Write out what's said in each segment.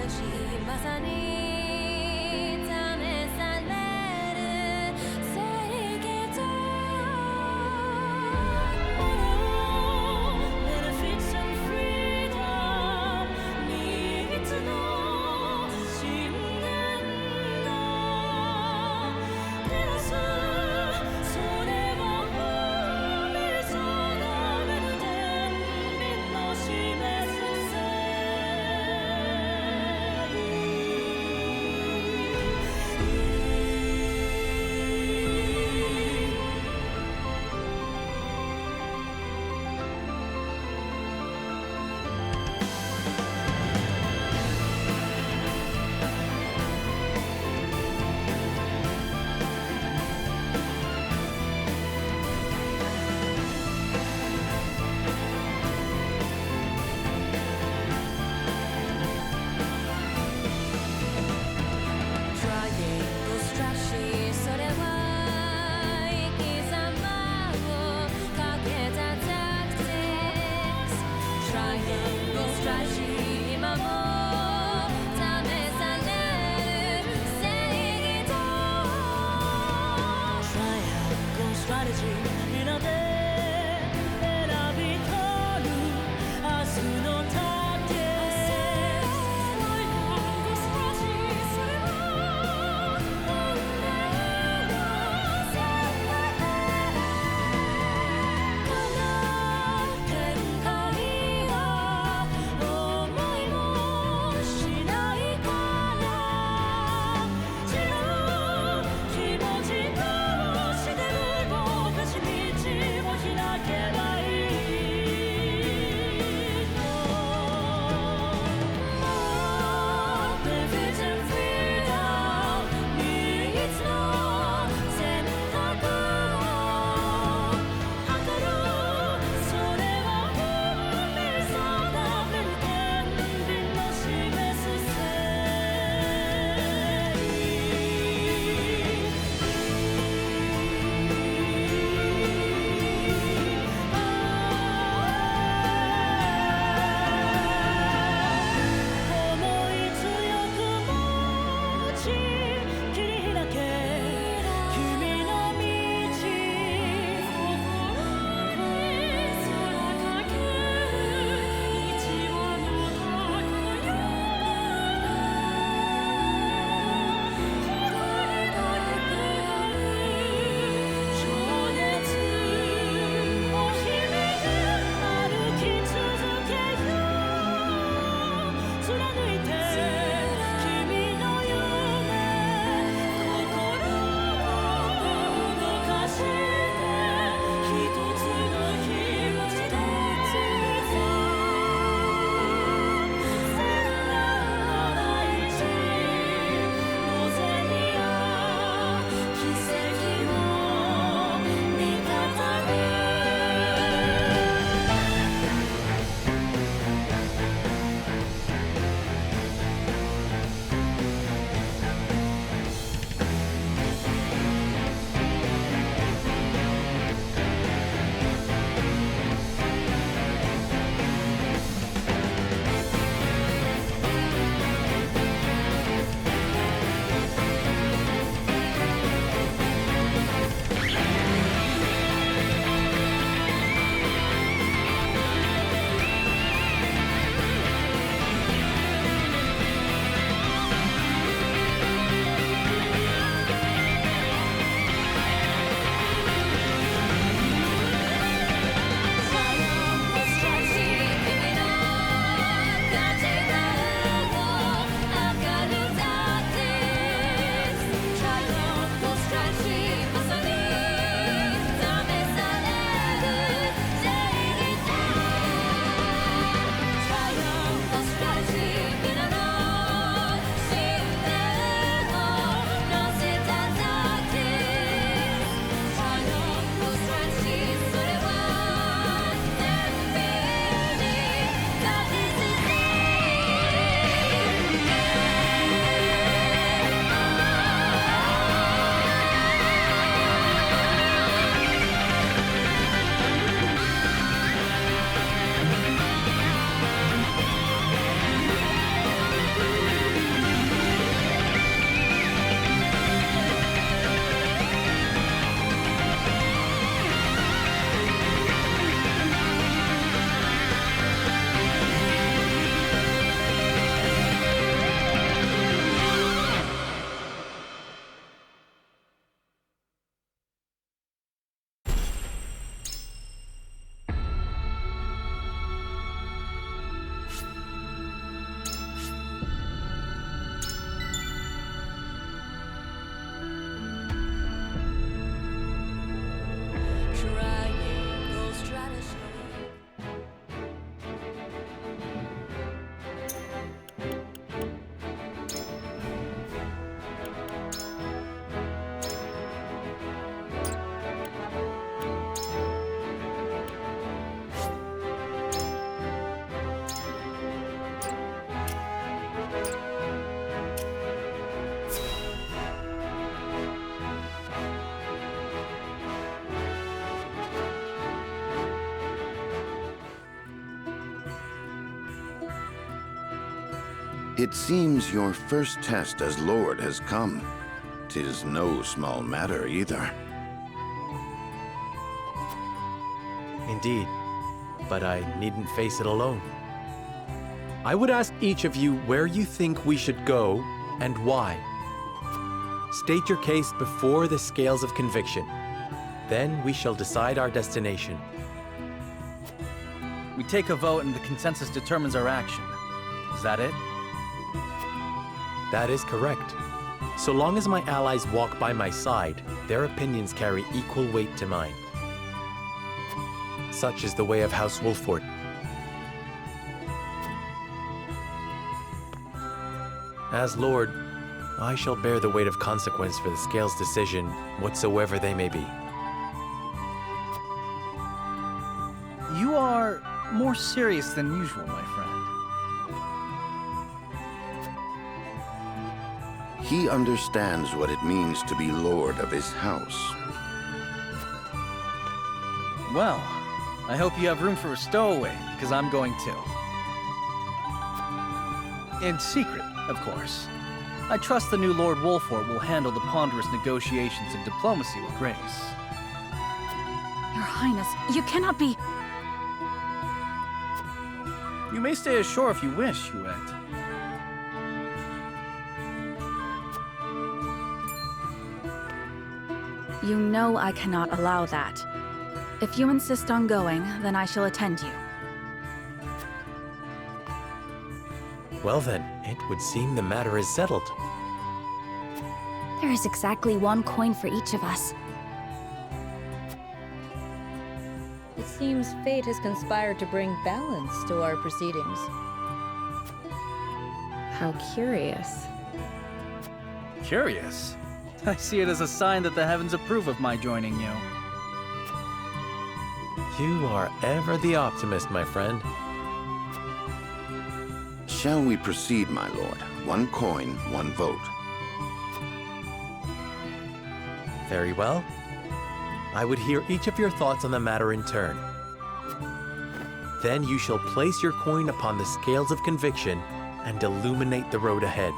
まさに試される正義と Benefits and freedom 3つの信念が照らすそれは運命定める天秤の示す正気持ちとして動かしに It seems your first test as Lord has come. 'Tis no small matter either. Indeed, but I needn't face it alone. I would ask each of you where you think we should go and why. State your case before the scales of conviction. Then we shall decide our destination. We take a vote and the consensus determines our action. Is that it? That is correct. So long as my allies walk by my side, their opinions carry equal weight to mine. Such is the way of House Wolford. As Lord, I shall bear the weight of consequence for the Scales' decision, whatsoever they may be. You are more serious than usual, my friend. He understands what it means to be Lord of his house. Well, I hope you have room for a stowaway, because I'm going too. In secret, of course. I trust the new Lord Wolford will handle the ponderous negotiations and diplomacy with grace. Your Highness, you cannot be... You may stay ashore if you wish, Huet. You know I cannot allow that. If you insist on going, then I shall attend you. Well then, it would seem the matter is settled. There is exactly one coin for each of us. It seems fate has conspired to bring balance to our proceedings. How curious. Curious? I see it as a sign that the heavens approve of my joining you. You are ever the optimist, my friend. Shall we proceed, my lord? One coin, one vote. Very well. I would hear each of your thoughts on the matter in turn. Then you shall place your coin upon the scales of conviction and illuminate the road ahead.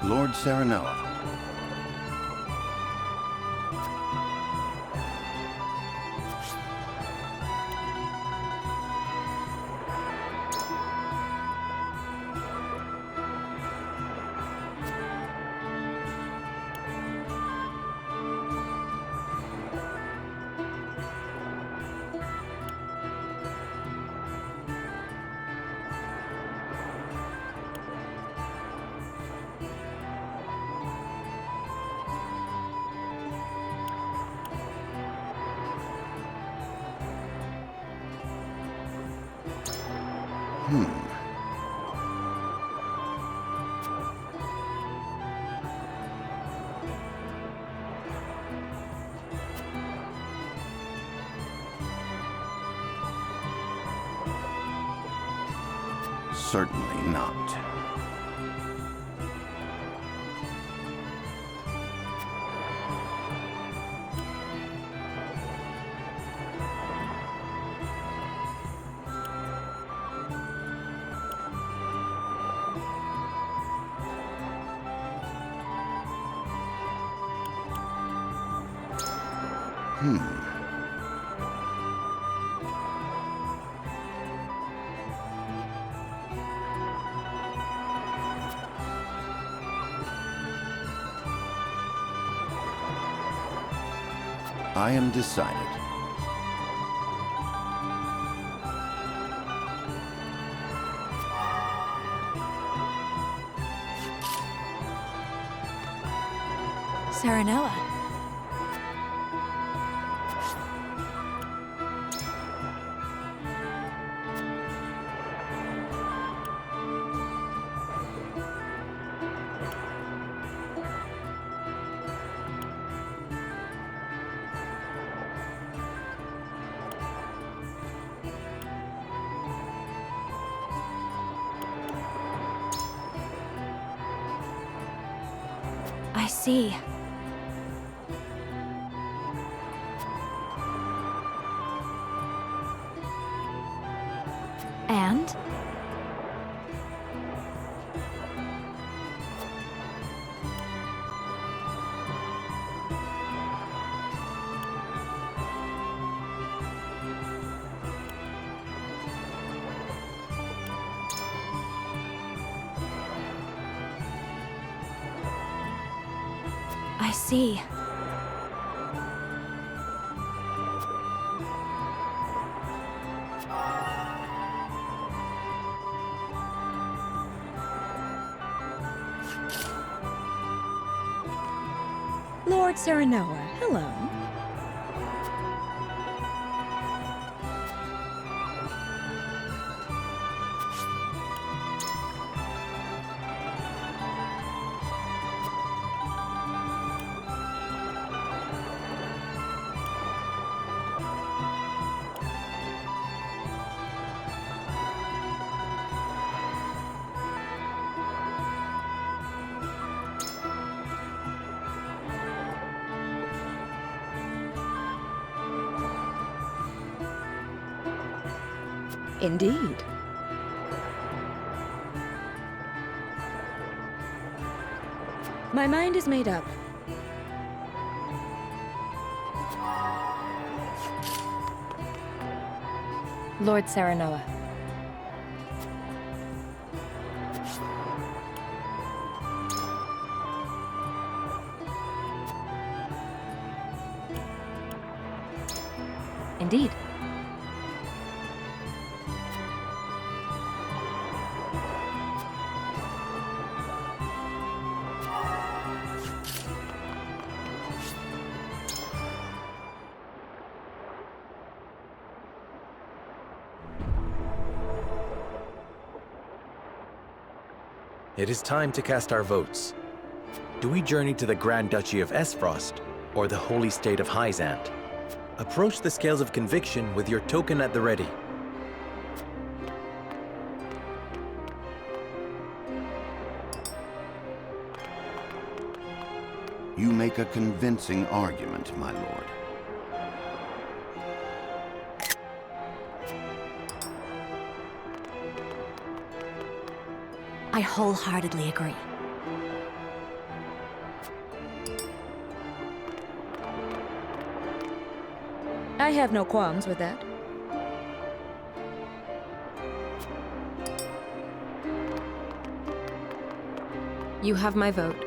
Lord Serenoa. Certainly not. I am decided. Serenoa. I see. And? I see. Lord Serenoa, hello. Indeed. My mind is made up. Lord Serenoa. Indeed. It is time to cast our votes. Do we journey to the Grand Duchy of Esfrost or the Holy State of Hyzant? Approach the scales of conviction with your token at the ready. You make a convincing argument, my lord. I wholeheartedly agree. I have no qualms with that. You have my vote.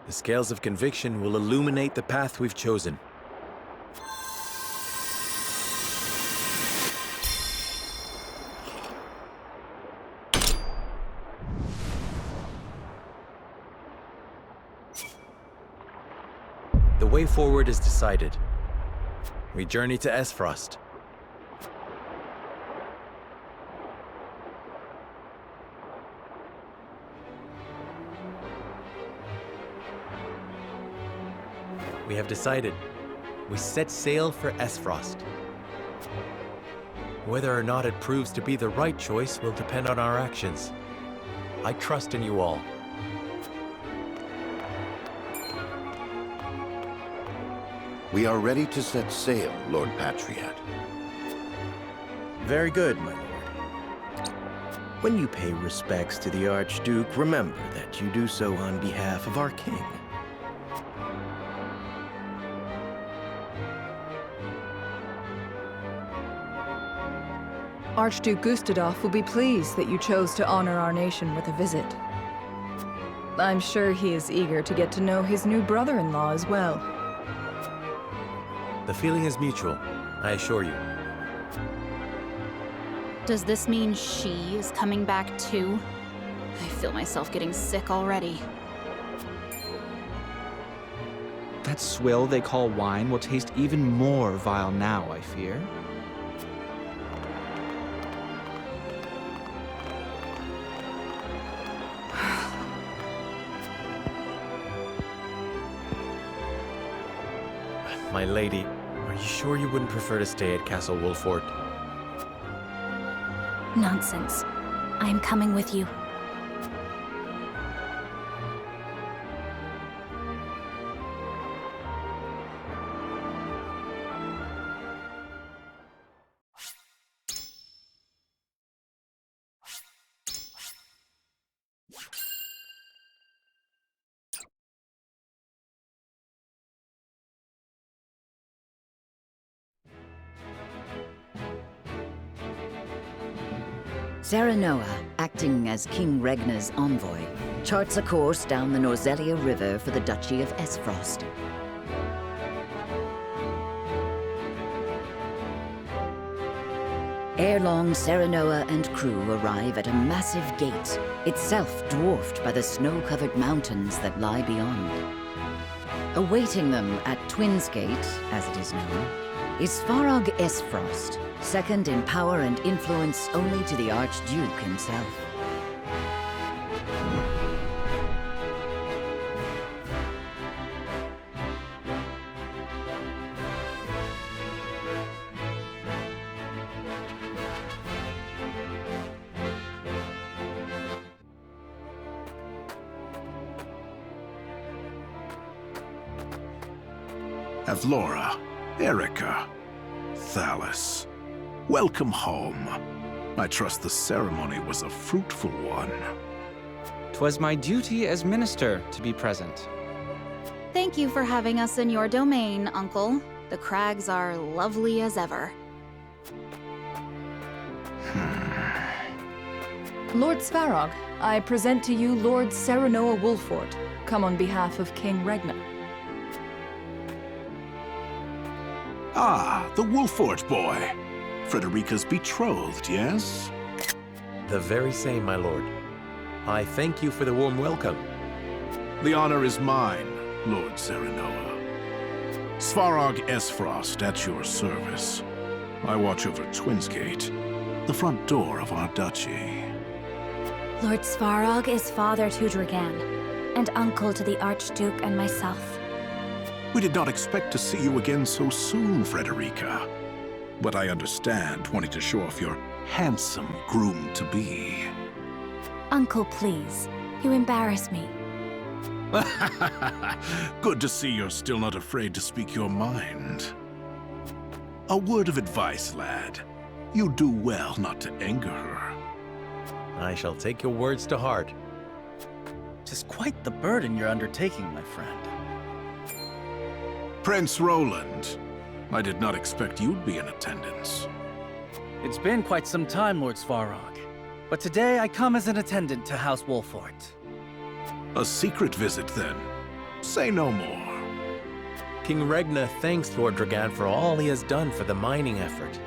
The scales of conviction will illuminate the path we've chosen. The way forward is decided. We journey to Esfrost. We have decided. We set sail for Esfrost. Whether or not it proves to be the right choice will depend on our actions. I trust in you all. We are ready to set sail, Lord Patriot. Very good, my lord. When you pay respects to the Archduke, remember that you do so on behalf of our king. Archduke Gustadolf will be pleased that you chose to honor our nation with a visit. I'm sure he is eager to get to know his new brother-in-law as well. The feeling is mutual, I assure you. Does this mean she is coming back too? I feel myself getting sick already. That swill they call wine will taste even more vile now, I fear. My lady, are you sure you wouldn't prefer to stay at Castle Wolfort? Nonsense. I am coming with you. Serenoa, acting as King Regnar's envoy, charts a course down the Norzelia River for the Duchy of Esfrost. Ere long, Serenoa and crew arrive at a massive gate, itself dwarfed by the snow-covered mountains that lie beyond. Awaiting them at Twins Gate, as it is known, is Farog Esfrost, second in power and influence only to the Archduke himself. Avlora, Erica, Thalis. Welcome home. I trust the ceremony was a fruitful one. 'Twas my duty as minister to be present. Thank you for having us in your domain, Uncle. The crags are lovely as ever. Lord Svarog, I present to you Lord Serenoa Wolfort, come on behalf of King Regnar. Ah, the Wolfort boy. Frederica's betrothed, yes? The very same, my lord. I thank you for the warm welcome. The honor is mine, Lord Serenoa. Svarog Esfrost at your service. I watch over Twins Gate, the front door of our duchy. Lord Svarog is father to Dragan, and uncle to the Archduke and myself. We did not expect to see you again so soon, Frederica. But I understand wanting to show off your handsome groom-to-be. Uncle, please. You embarrass me. Good to see you're still not afraid to speak your mind. A word of advice, lad. You do well not to anger her. I shall take your words to heart. 'Tis quite the burden you're undertaking, my friend. Prince Roland, I did not expect you'd be in attendance. It's been quite some time, Lord Svarog. But today I come as an attendant to House Wolfort. A secret visit, then. Say no more. King Regna thanks Lord Dragan for all he has done for the mining effort.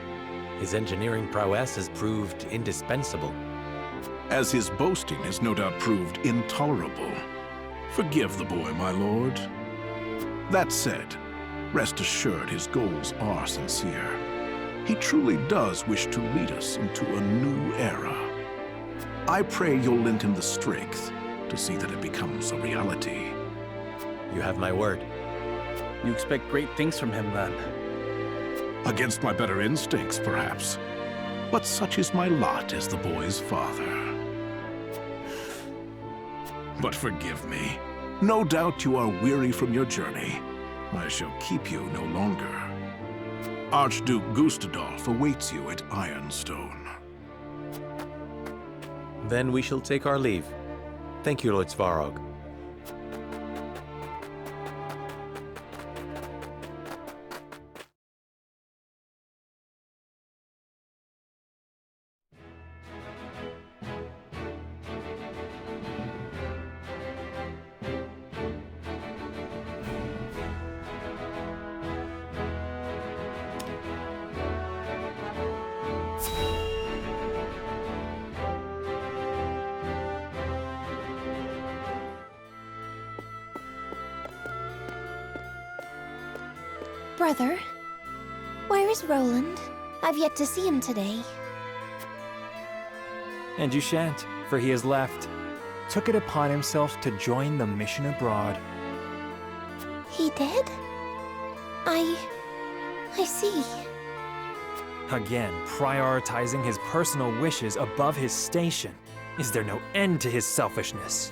His engineering prowess has proved indispensable. As his boasting has no doubt proved intolerable. Forgive the boy, my lord. That said, rest assured his goals are sincere. He truly does wish to lead us into a new era. I pray you'll lend him the strength to see that it becomes a reality. You have my word. You expect great things from him, then? Against my better instincts, perhaps. But such is my lot as the boy's father. But forgive me. No doubt you are weary from your journey. I shall keep you no longer. Archduke Gustadolf awaits you at Ironstone. Then we shall take our leave. Thank you, Lord Svarog. Brother, where is Roland? I've yet to see him today. And you shan't, for he has left. Took it upon himself to join the mission abroad. He did? I see. Again, prioritizing his personal wishes above his station. Is there no end to his selfishness?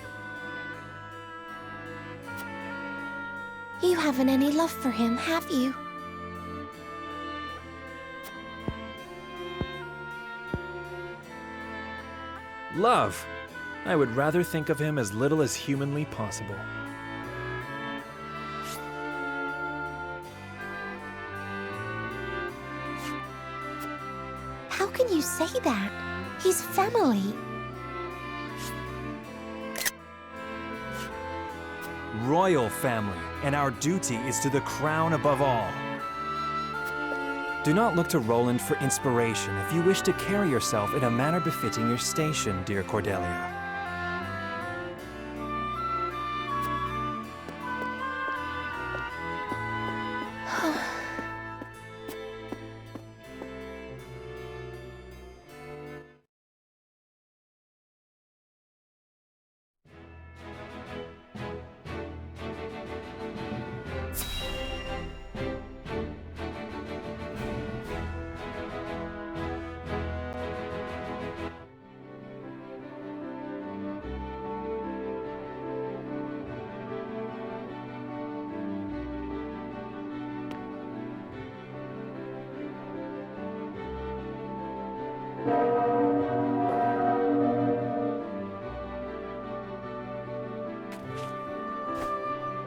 You haven't any love for him, have you? Love! I would rather think of him as little as humanly possible. How can you say that? He's family. Royal family, and our duty is to the crown above all. Do not look to Roland for inspiration if you wish to carry yourself in a manner befitting your station, dear Cordelia.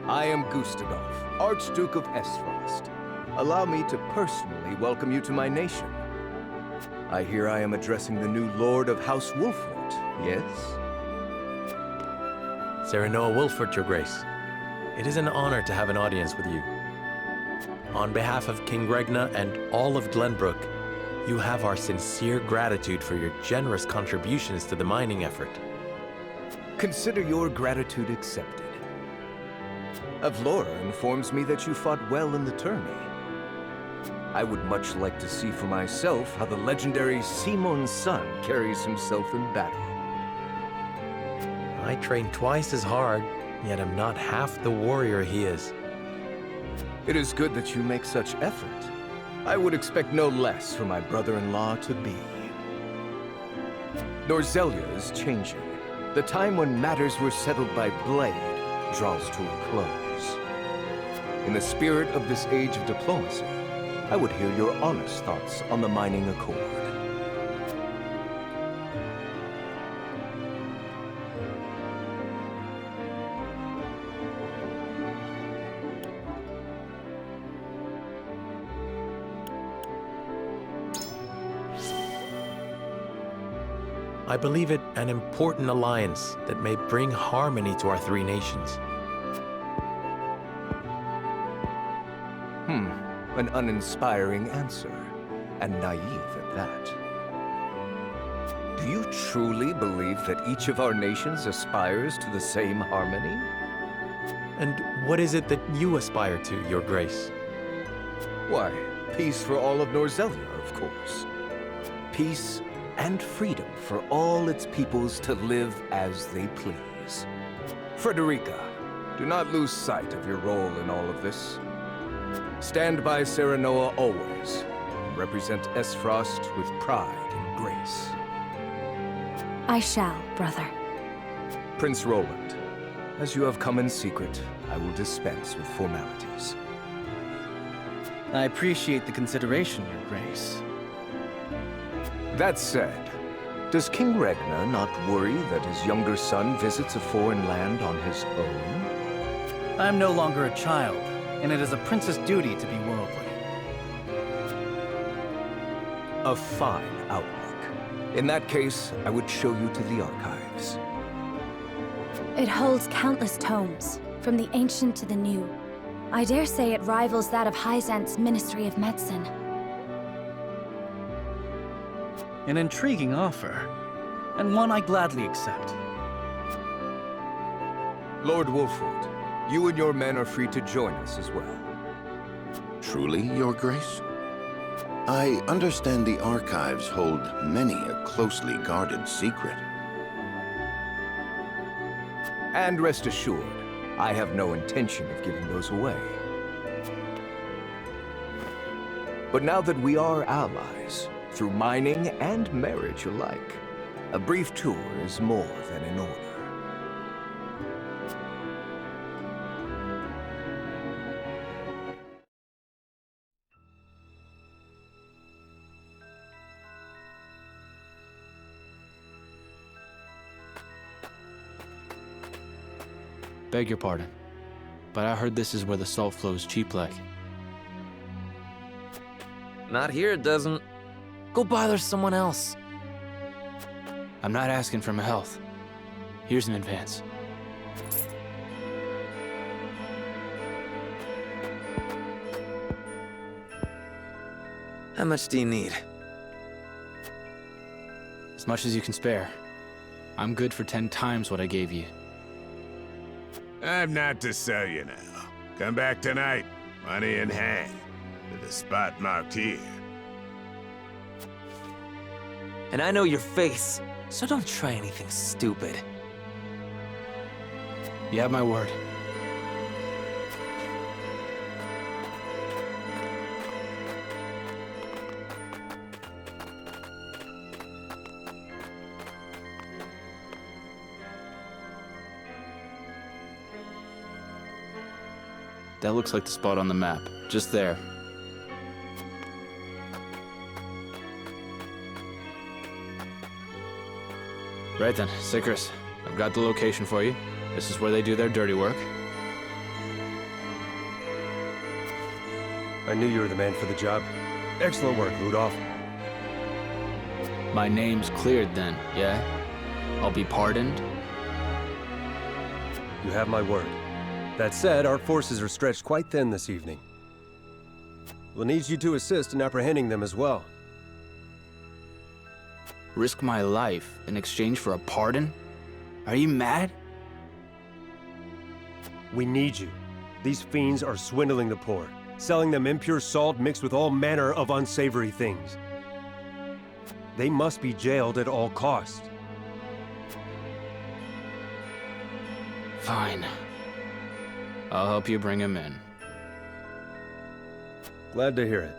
I am Gustadolf, Archduke of Esfrost. Allow me to personally welcome you to my nation. I hear I am addressing the new Lord of House Wolfort, yes? Serenoa Wolfort, Your Grace. It is an honor to have an audience with you. On behalf of King Regna and all of Glenbrook, you have our sincere gratitude for your generous contributions to the mining effort. Consider your gratitude accepted. Avlora informs me that you fought well in the tourney. I would much like to see for myself how the legendary Simon's son carries himself in battle. I train twice as hard, yet am not half the warrior he is. It is good that you make such effort. I would expect no less for my brother-in-law to be. Norzelia is changing. The time when matters were settled by blade draws to a close. In the spirit of this age of diplomacy, I would hear your honest thoughts on the mining accord. I believe it an important alliance that may bring harmony to our three nations. An uninspiring answer, and naive at that. Do you truly believe that each of our nations aspires to the same harmony? And what is it that you aspire to, Your Grace? Why, peace for all of Norzelia, of course. Peace and freedom for all its peoples to live as they please. Frederica, do not lose sight of your role in all of this. Stand by Serenoa always, and represent Esfrost with pride and grace. I shall, brother. Prince Roland, as you have come in secret, I will dispense with formalities. I appreciate the consideration, Your Grace. That said, does King Regna not worry that his younger son visits a foreign land on his own? I am no longer a child, and it is a prince's duty to be worldly. A fine outlook. In that case, I would show you to the archives. It holds countless tomes, from the ancient to the new. I dare say it rivals that of Hyzant's Ministry of Medicine. An intriguing offer, and one I gladly accept. Lord Wolfwood, you and your men are free to join us as well. Truly, Your Grace? I understand the archives hold many a closely guarded secret. And rest assured, I have no intention of giving those away. But now that we are allies, through mining and marriage alike, a brief tour is more than in order. Beg your pardon, but I heard this is where the salt flows cheap like. Not here, it doesn't. Go bother someone else. I'm not asking for my health. Here's an advance. How much do you need? As much as you can spare. I'm good for 10 times what I gave you. I'm not to sell you now. Come back tonight, money in hand, to the spot marked here. And I know your face, so don't try anything stupid. You have my word. That looks like the spot on the map. Just there. Right then, Sikris. I've got the location for you. This is where they do their dirty work. I knew you were the man for the job. Excellent work, Rudolph. My name's cleared then, yeah? I'll be pardoned? You have my word. That said, our forces are stretched quite thin this evening. We'll need you to assist in apprehending them as well. Risk my life in exchange for a pardon? Are you mad? We need you. These fiends are swindling the poor, selling them impure salt mixed with all manner of unsavory things. They must be jailed at all costs. Fine. I'll help you bring him in. Glad to hear it.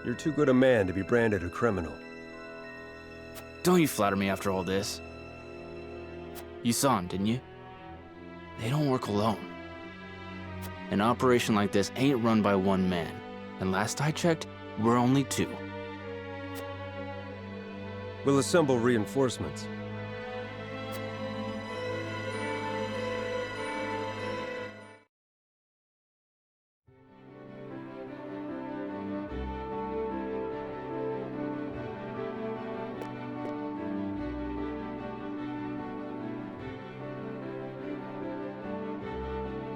You're too good a man to be branded a criminal. Don't you flatter me after all this. You saw him, didn't you? they don't work alone. An operation like this ain't run by one man, and last I checked, we're only 2. We'll assemble reinforcements.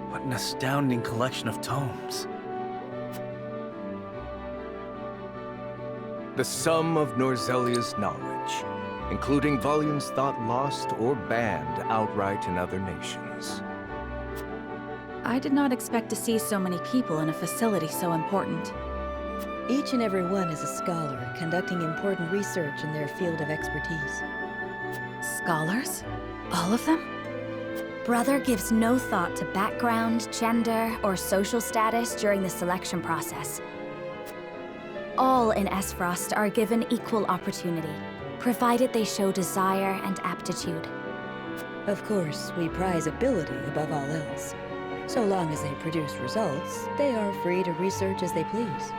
What an astounding collection of tomes. The sum of Norzelia's knowledge, including volumes thought lost or banned outright in other nations. I did not expect to see so many people in a facility so important. Each and every one is a scholar, conducting important research in their field of expertise. Scholars? All of them? Brother gives no thought to background, gender, or social status during the selection process. All in Esfrost are given equal opportunity, provided they show desire and aptitude. Of course, we prize ability above all else. So long as they produce results, they are free to research as they please.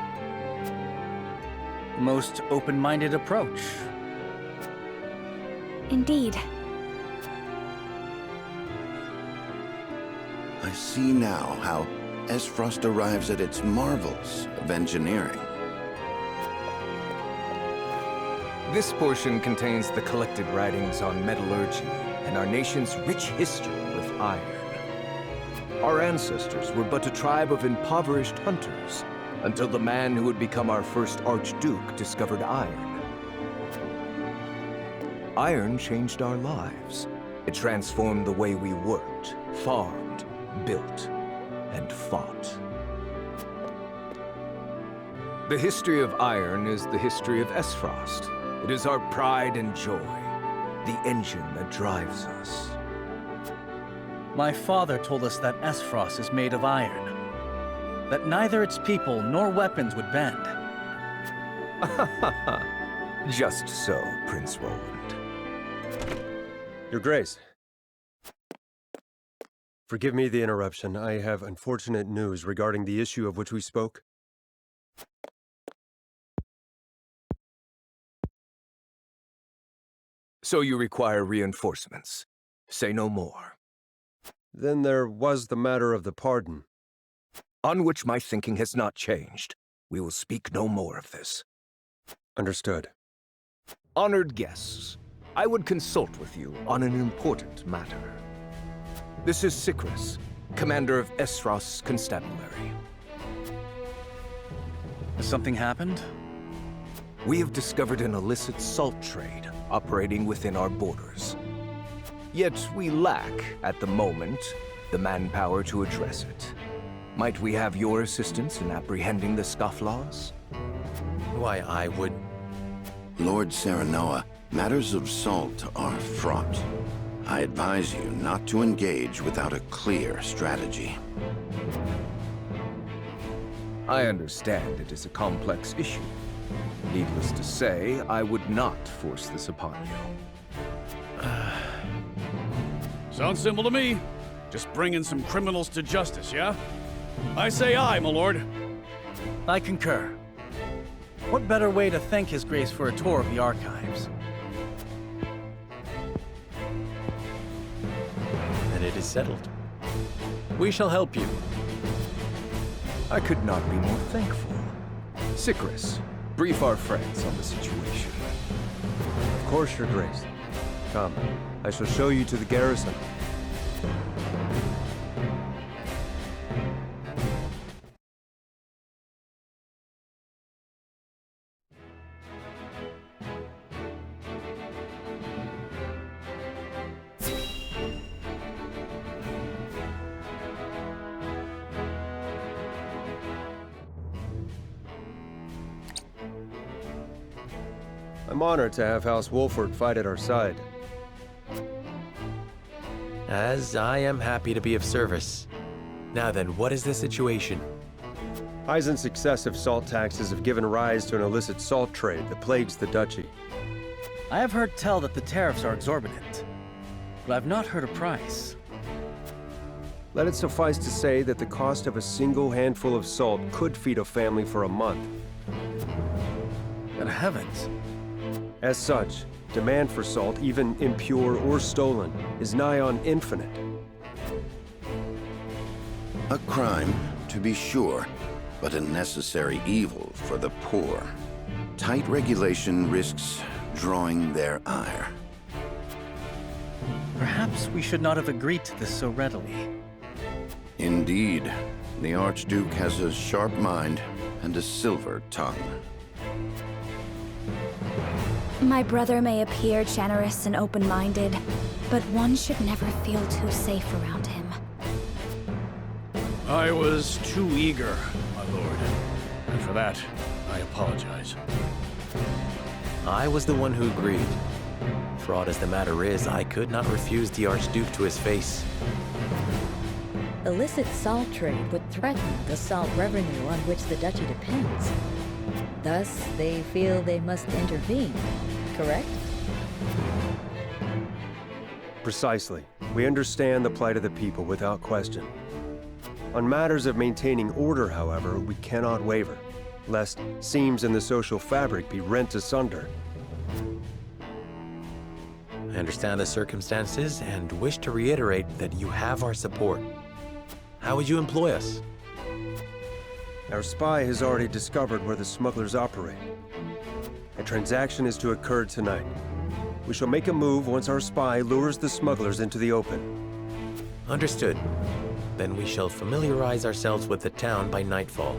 Most open-minded approach. Indeed. I see now how Esfrost arrives at its marvels of engineering. This portion contains the collected writings on metallurgy and our nation's rich history with iron. Our ancestors were but a tribe of impoverished hunters until the man who would become our first Archduke discovered iron. Iron changed our lives. It transformed the way we worked, farmed, built, and fought. The history of iron is the history of Esfrost. It is our pride and joy, the engine that drives us. My father told us that Esfrost is made of iron, that neither its people nor weapons would bend. Just so, Prince Roland. Your Grace. Forgive me the interruption. I have unfortunate news regarding the issue of which we spoke. So you require reinforcements. Say no more. Then there was the matter of the pardon. On which my thinking has not changed. We will speak no more of this. Understood. Honored guests, I would consult with you on an important matter. This is CH3, commander of Esfrost's constabulary. Has something happened? We have discovered an illicit salt trade operating within our borders. Yet we lack, at the moment, the manpower to address it. Might we have your assistance in apprehending the scofflaws? Why, I would... Lord Serenoa, matters of salt are fraught. I advise you not to engage without a clear strategy. I understand it is a complex issue. Needless to say, I would not force this upon you. Sounds simple to me. Just bringing some criminals to justice, yeah? I say aye, my lord. I concur. What better way to thank His Grace for a tour of the archives? Then it is settled. We shall help you. I could not be more thankful. CH3, brief our friends on the situation. Of course, Your Grace. Come, I shall show you to the garrison. I'm honored to have House Wolford fight at our side. As I am happy to be of service. Now then, what is the situation? Heisen's excessive salt taxes have given rise to an illicit salt trade that plagues the duchy. I have heard tell that the tariffs are exorbitant, but I've not heard a price. Let it suffice to say that the cost of a single handful of salt could feed a family for a month. Good heavens. As such, demand for salt, even impure or stolen, is nigh on infinite. A crime, to be sure, but a necessary evil for the poor. Tight regulation risks drawing their ire. Perhaps we should not have agreed to this so readily. Indeed, the Archduke has a sharp mind and a silver tongue. My brother may appear generous and open-minded, but one should never feel too safe around him. I was too eager, my lord. And for that, I apologize. I was the one who agreed. Fraught as the matter is, I could not refuse the Archduke to his face. Illicit salt trade would threaten the salt revenue on which the duchy depends. Thus, they feel they must intervene, correct? Precisely. We understand the plight of the people without question. On matters of maintaining order, however, we cannot waver, lest seams in the social fabric be rent asunder. I understand the circumstances and wish to reiterate that you have our support. How would you employ us? Our spy has already discovered where the smugglers operate. A transaction is to occur tonight. We shall make a move once our spy lures the smugglers into the open. Understood. Then we shall familiarize ourselves with the town by nightfall.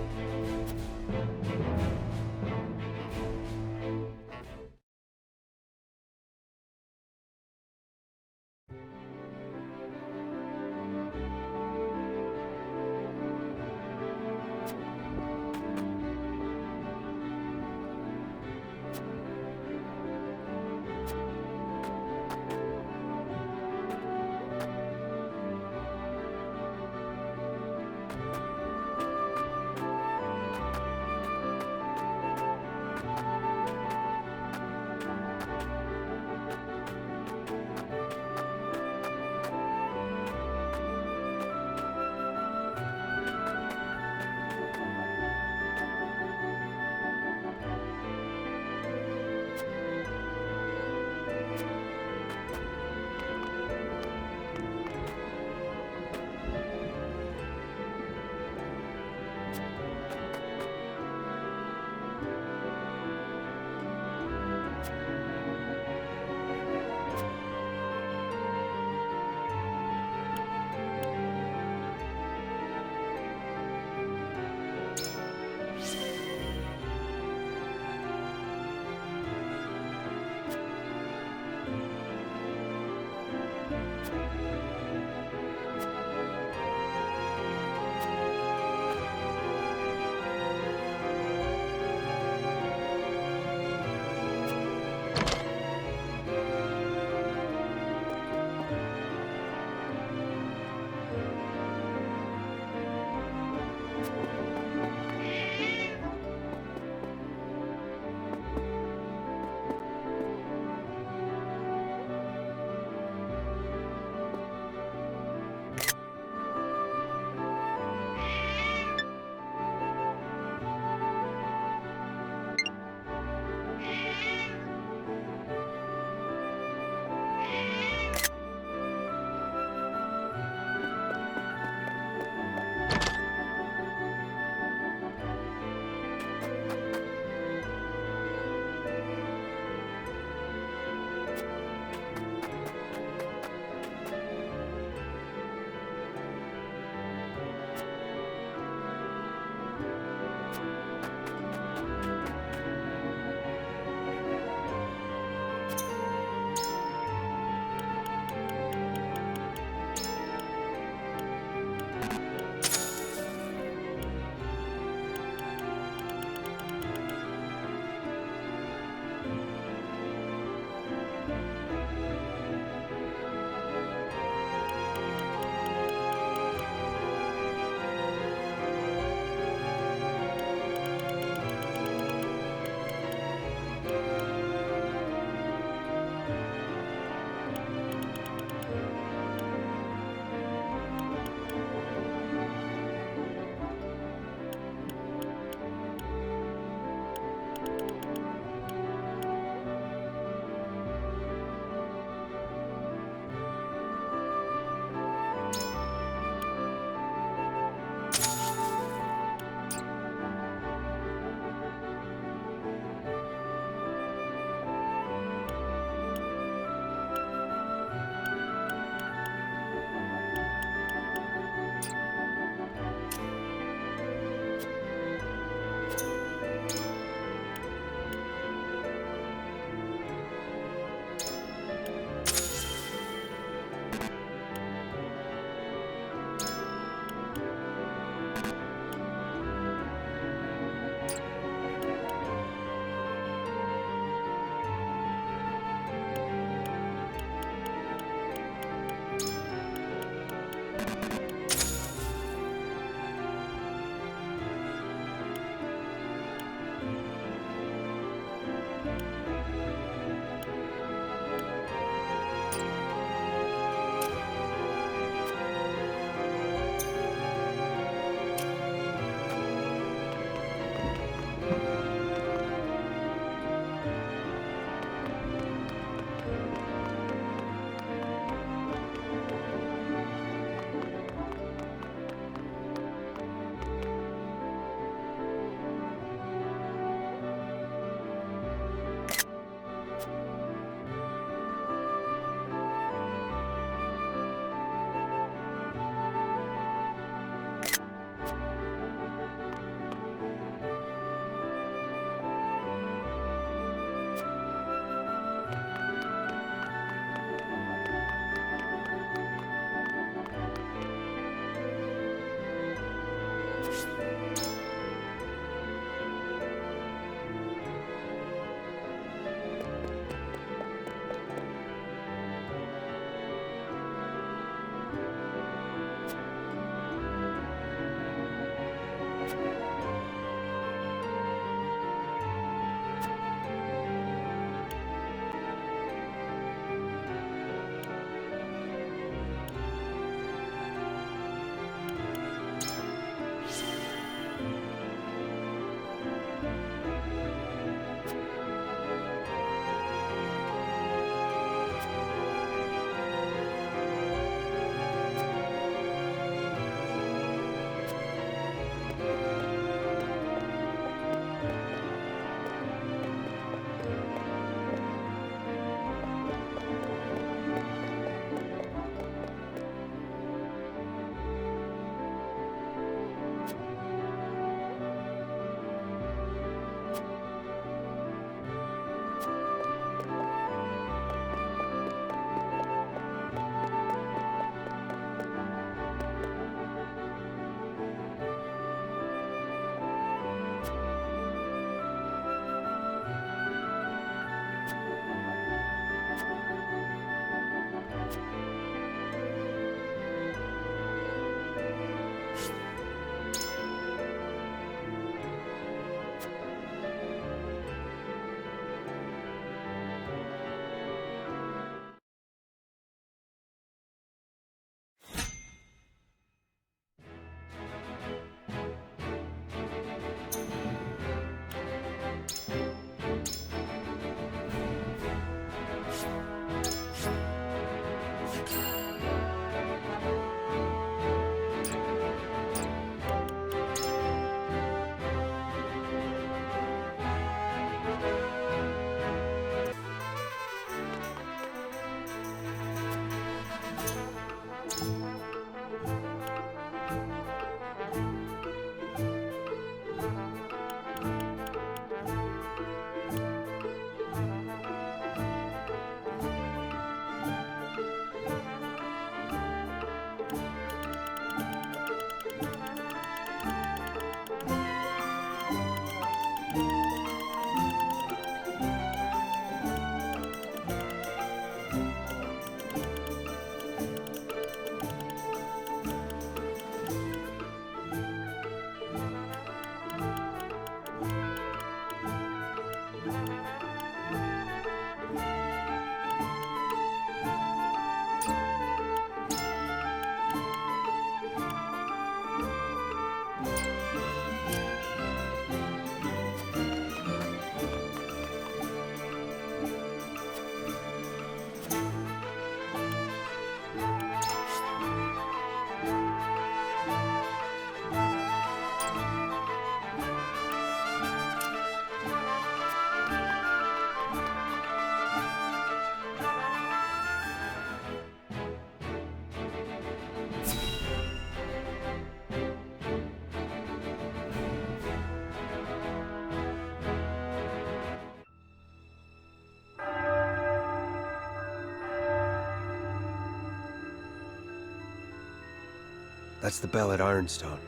That's the bell at Ironstone.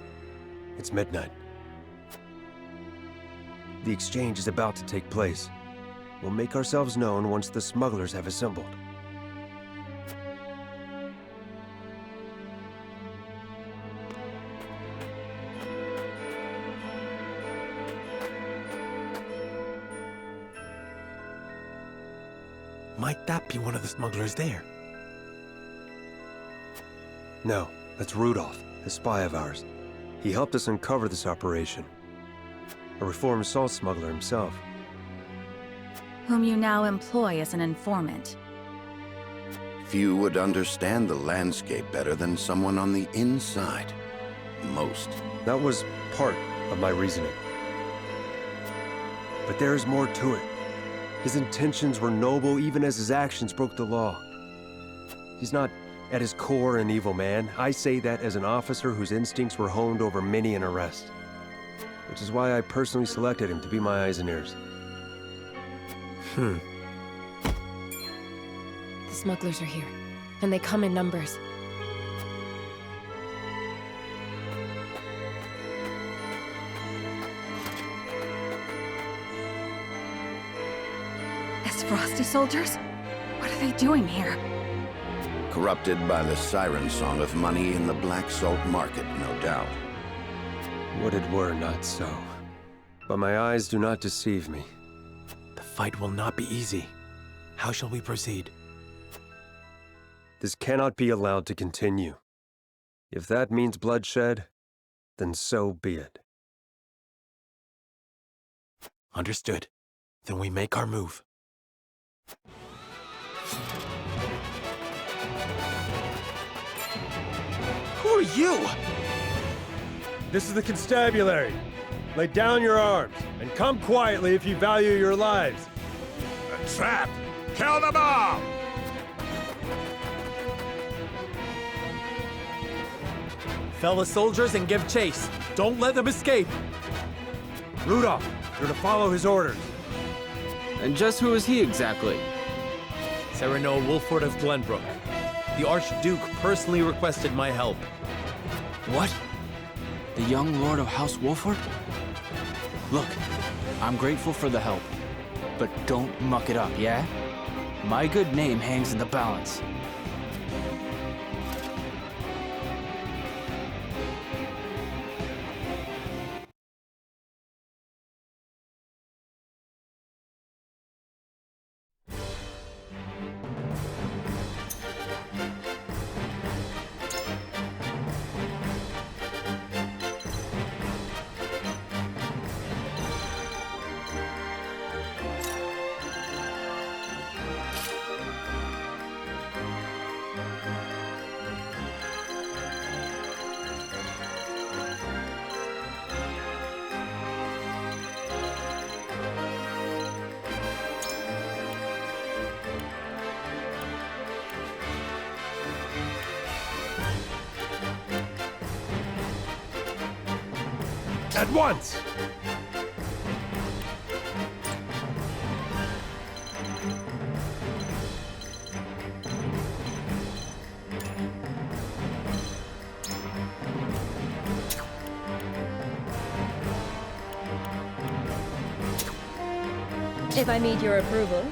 It's midnight. The exchange is about to take place. We'll make ourselves known once the smugglers have assembled. Might that be one of the smugglers there? No, that's Rudolph, a spy of ours. He helped us uncover this operation. A reformed salt smuggler himself. Whom you now employ as an informant. Few would understand the landscape better than someone on the inside. Most. That was part of my reasoning. But there is more to it. His intentions were noble even as his actions broke the law. He's not at his core an evil man. I say that as an officer whose instincts were honed over many an arrest. Which is why I personally selected him to be my eyes and ears. The smugglers are here, and they come in numbers. Frosty soldiers? What are they doing here? Corrupted by the siren song of money in the black salt market, no doubt. Would it were not so. But my eyes do not deceive me. The fight will not be easy. How shall we proceed? This cannot be allowed to continue. If that means bloodshed, then so be it. Understood. Then we make our move. Who are you? This is the constabulary. Lay down your arms, and come quietly if you value your lives. A trap! Kill them all! Fellow soldiers, and give chase. Don't let them escape. Rudolph, you're to follow his orders. And just who is he exactly? Cyrano Wolford of Glenbrook. The Archduke personally requested my help. What? The young Lord of House Wolford? Look, I'm grateful for the help, but don't muck it up, yeah? My good name hangs in the balance. At once! If I need your approval.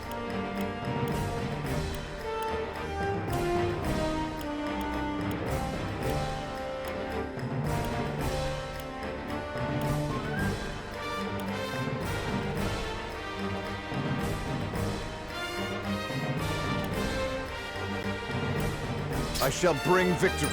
I shall bring victory.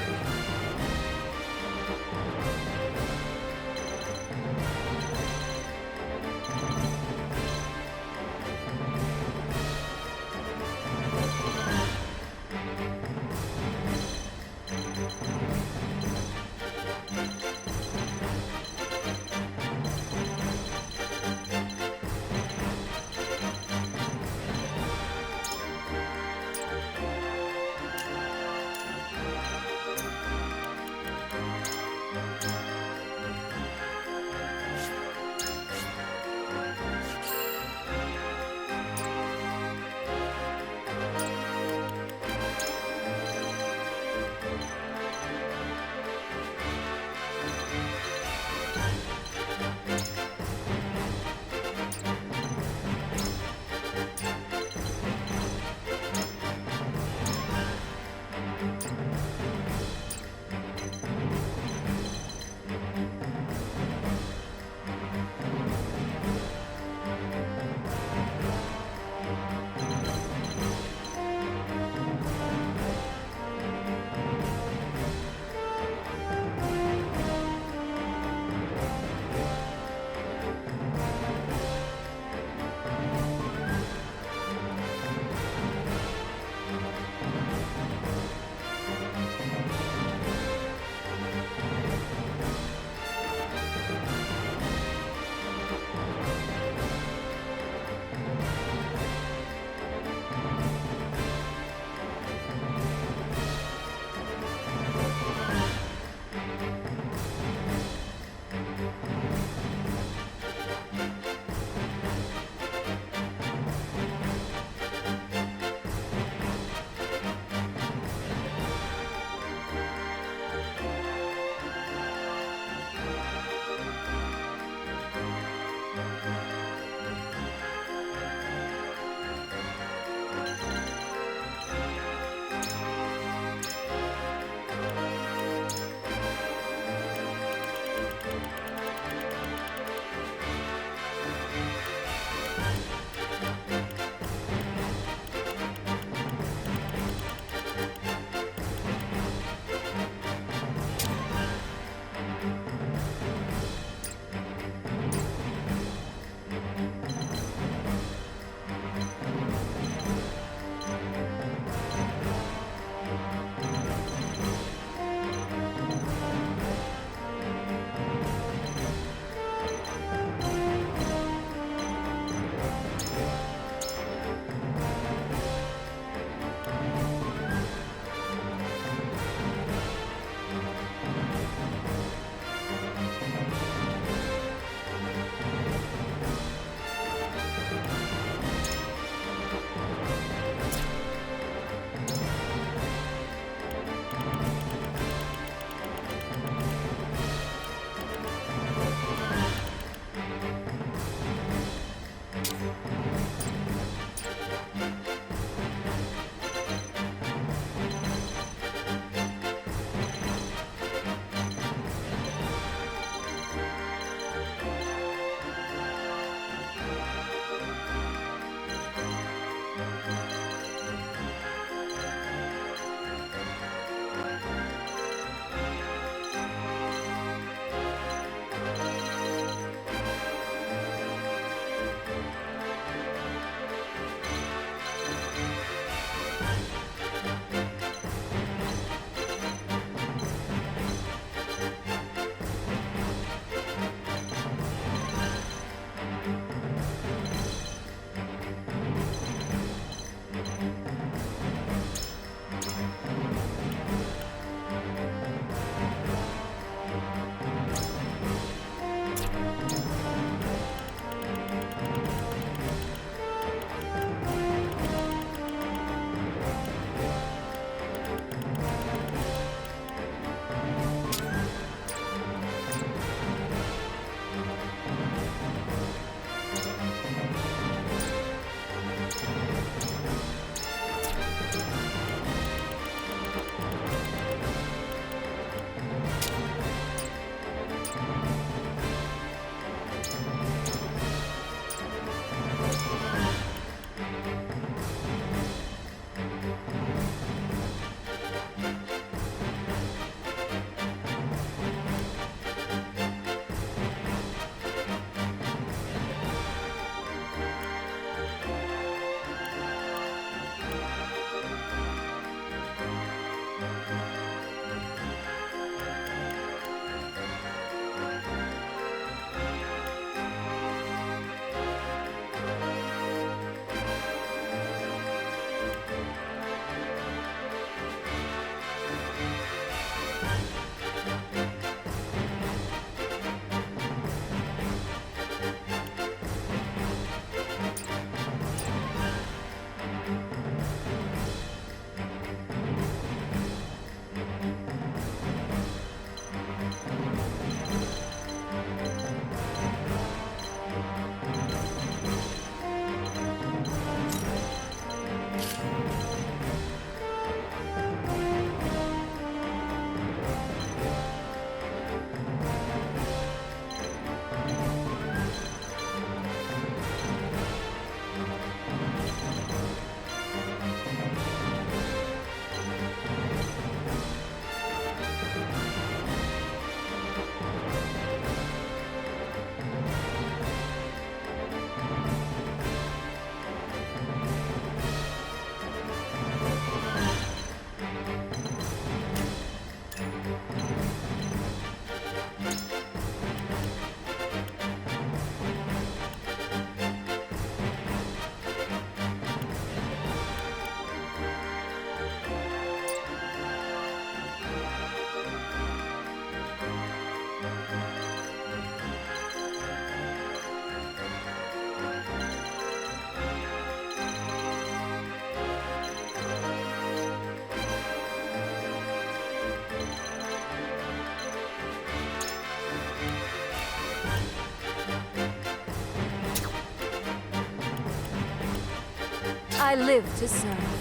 I live to serve.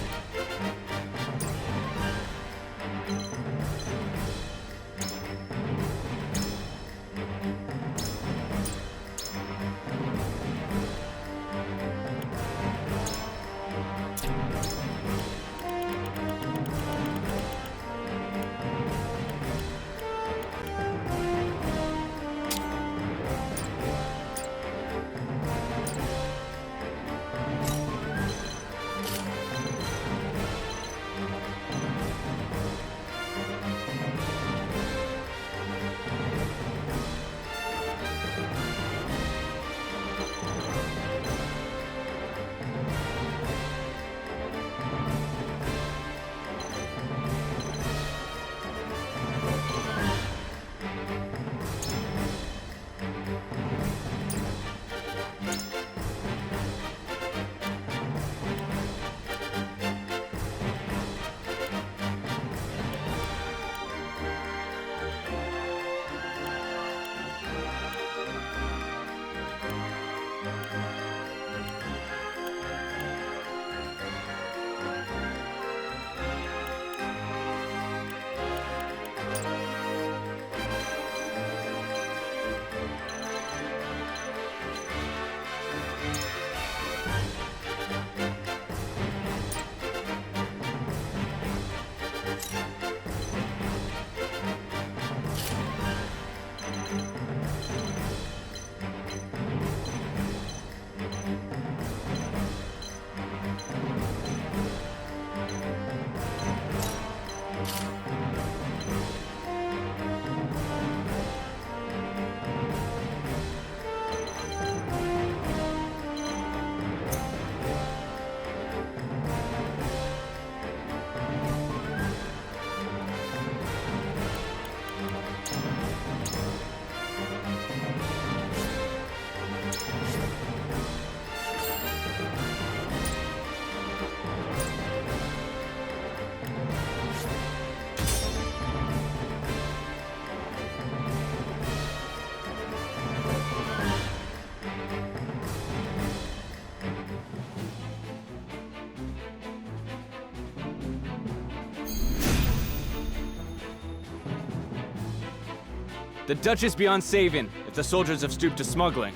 The Dutch is beyond saving if the soldiers have stooped to smuggling.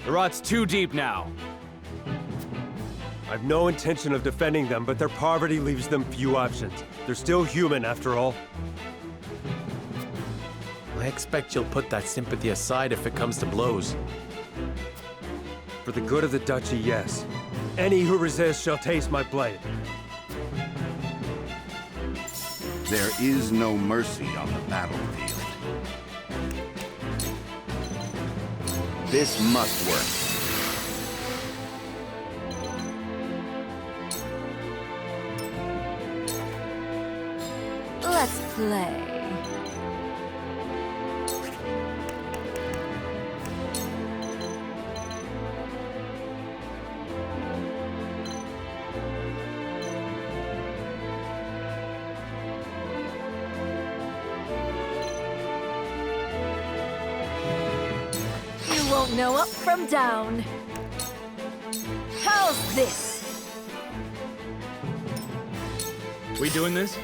The rot's too deep now. I've no intention of defending them, but their poverty leaves them few options. They're still human, after all. I expect you'll put that sympathy aside if it comes to blows. For the good of the duchy, yes. Any who resist shall taste my blade. There is no mercy on the battlefield. This must work. Let's play. You won't know up from down. How's this? We doing this?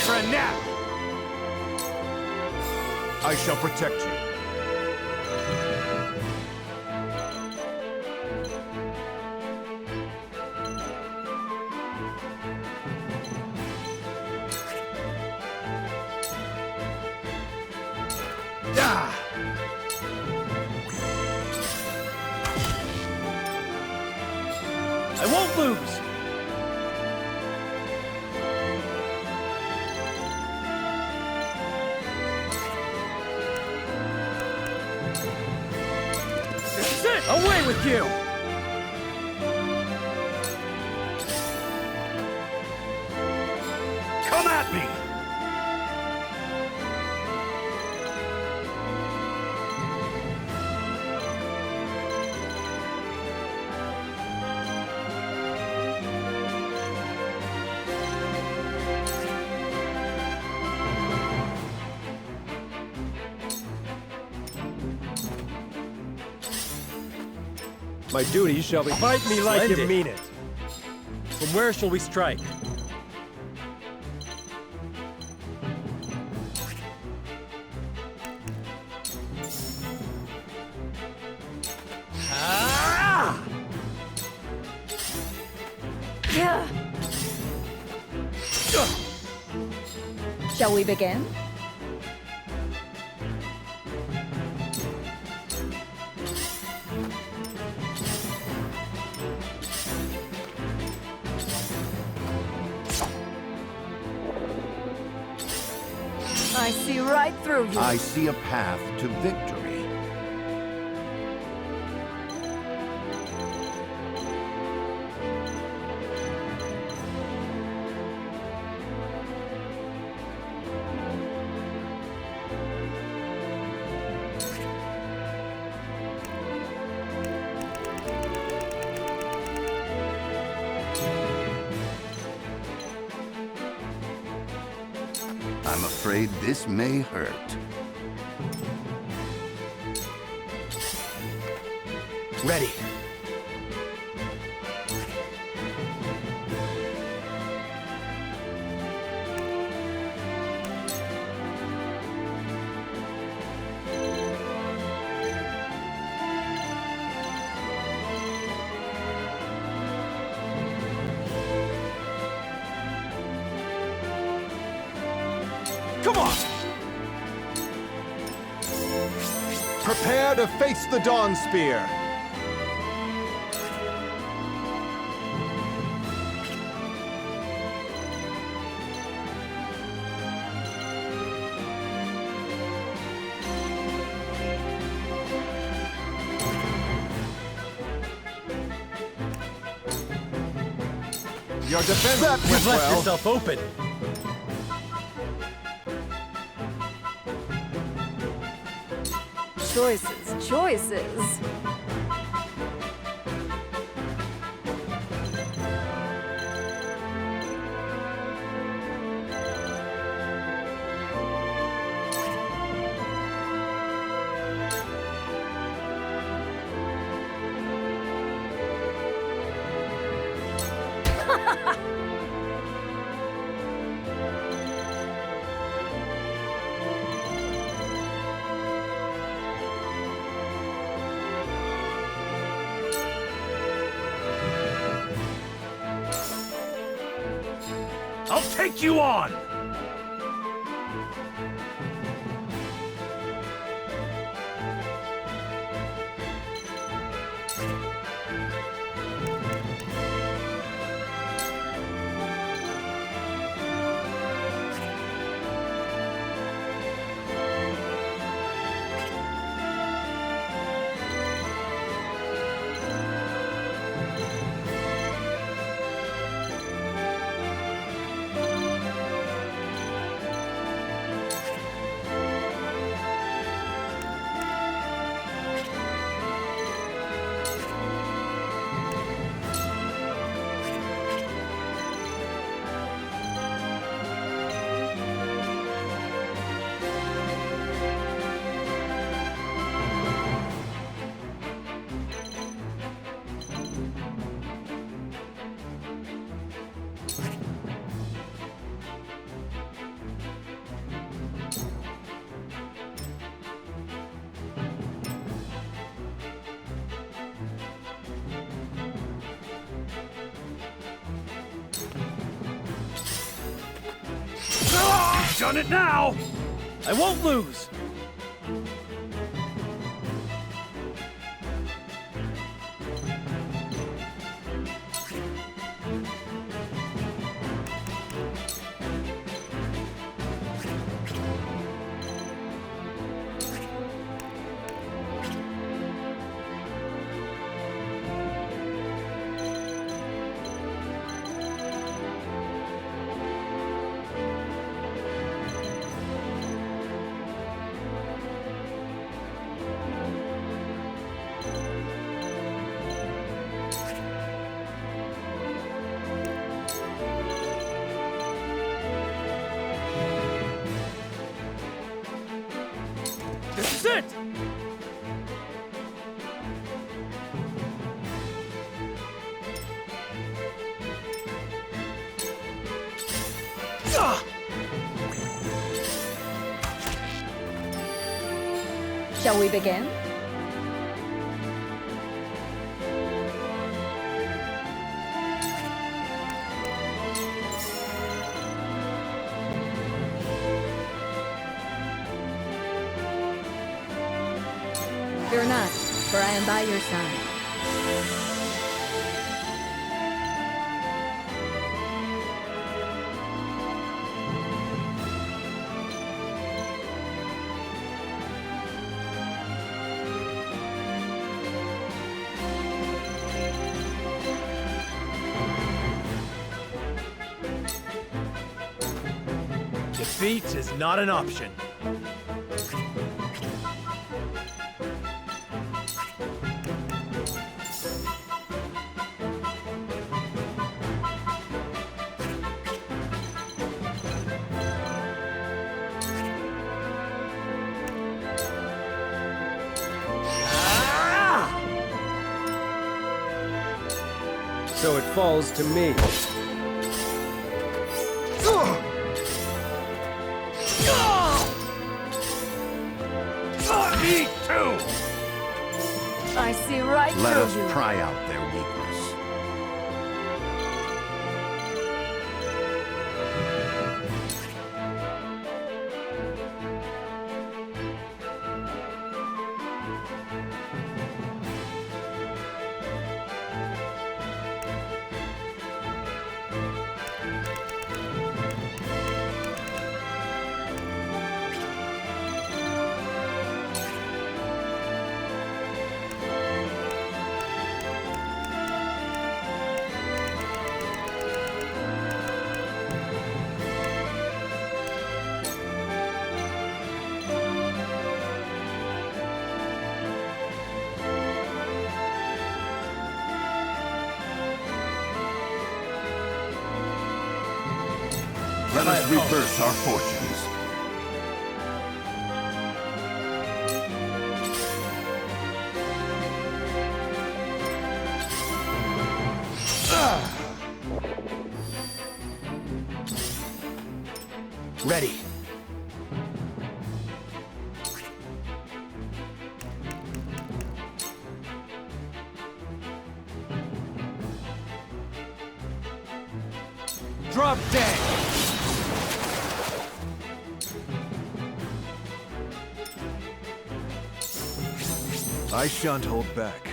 For a nap! I shall protect you. Ah! I won't lose! Away with you! Come at me! My duty shall be fight me like you Splendid. mean it. From where shall we strike? Yeah. Shall we begin? I see right through you. I see a path to victory. I'm afraid this may hurt. Ready. Come on! Prepare to face the Dawn Spear! Your defense You've left yourself open. Choices, choices. take you on! Done it now! I won't lose! This is it! Shall we begin? Fear not, for I am by your side. Defeat is not an option. So it falls to me. Me too! I see right Let through us you. pry out their weakness. Let us reverse our fortunes. Ready. Drop dead! I shan't hold back.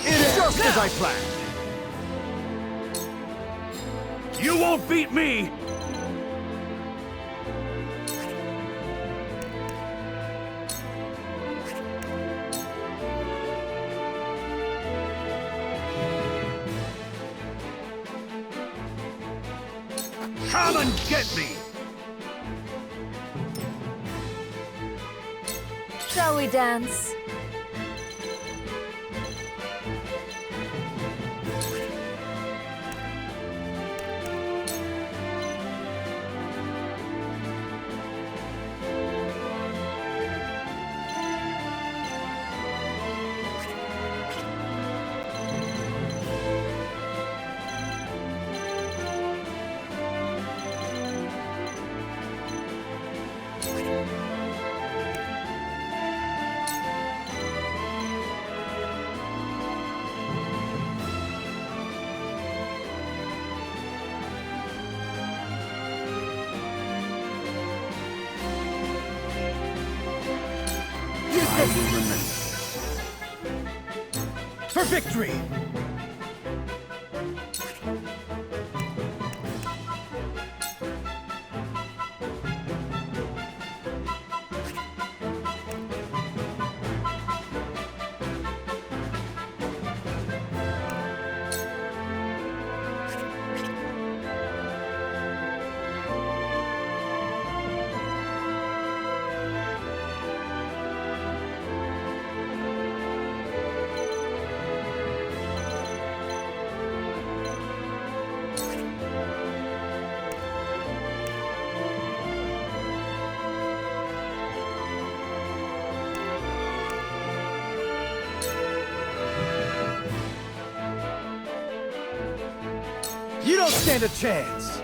Just as I planned. You won't beat me! Come and get me! Shall we dance? I will remember. For victory! You don't stand a chance!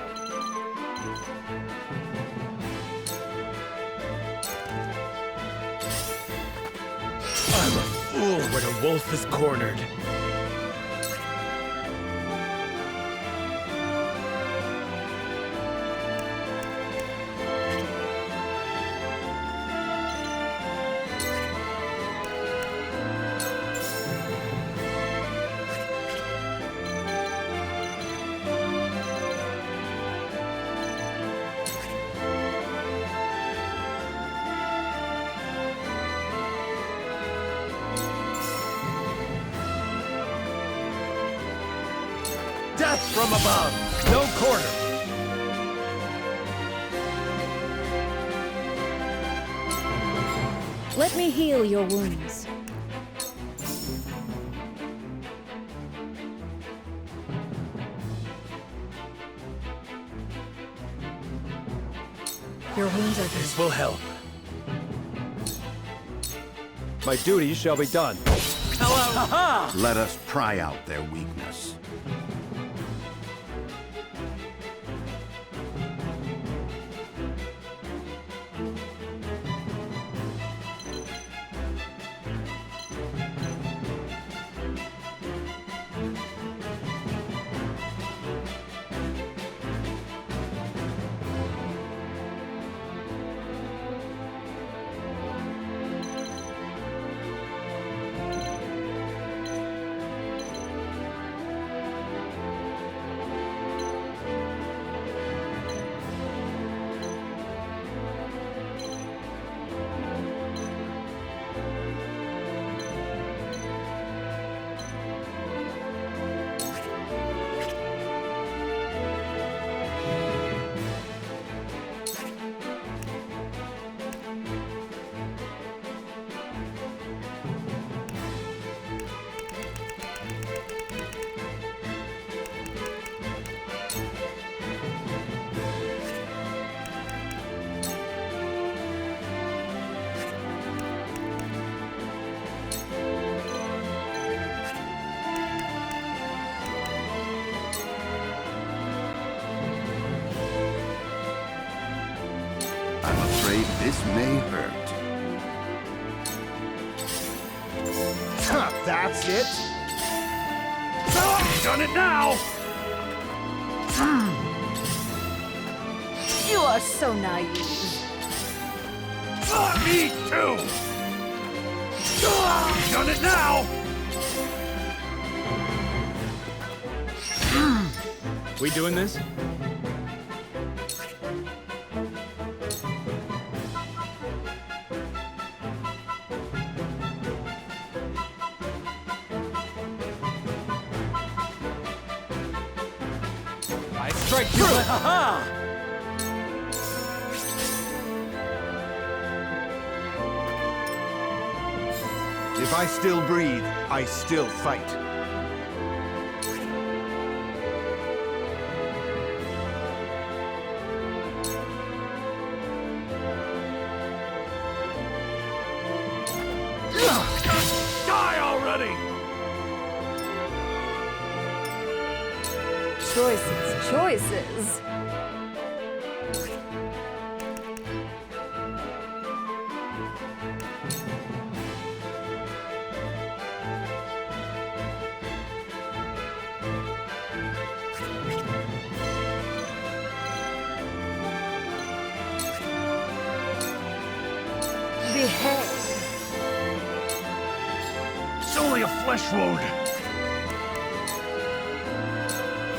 I'm a fool when a wolf is cornered. Death from above! No quarter! Let me heal your wounds. Your wounds are This will help. My duty shall be done. Hello! Let us pry out their weakness. afraid this may hurt. That's it? Done it now! You are so naive. Me too! Done it now! We doing this? I strike through! Ha-ha! If I still breathe, I still fight. Die already! Choices, choices. Behead. It's only a flesh wound.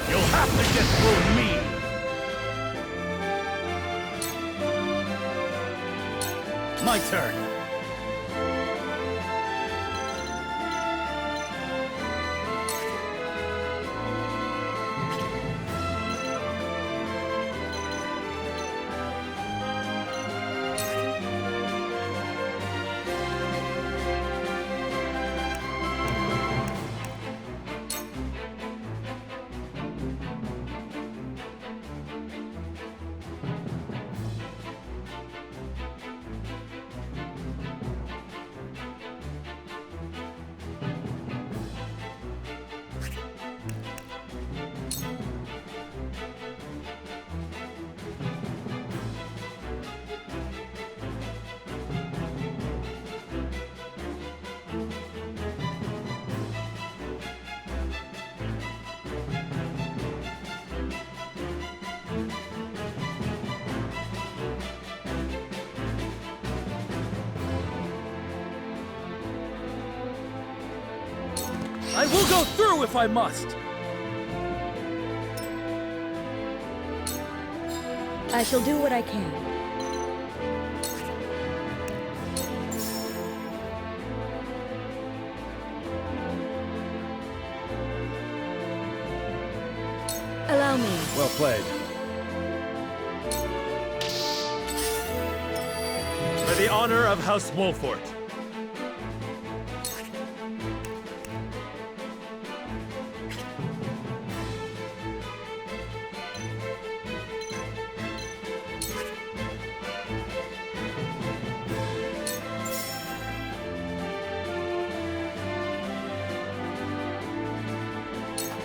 You'll have to get through me. My turn. I will go through if I must. I shall do what I can. Allow me. Well played. For the honor of House Wolfort.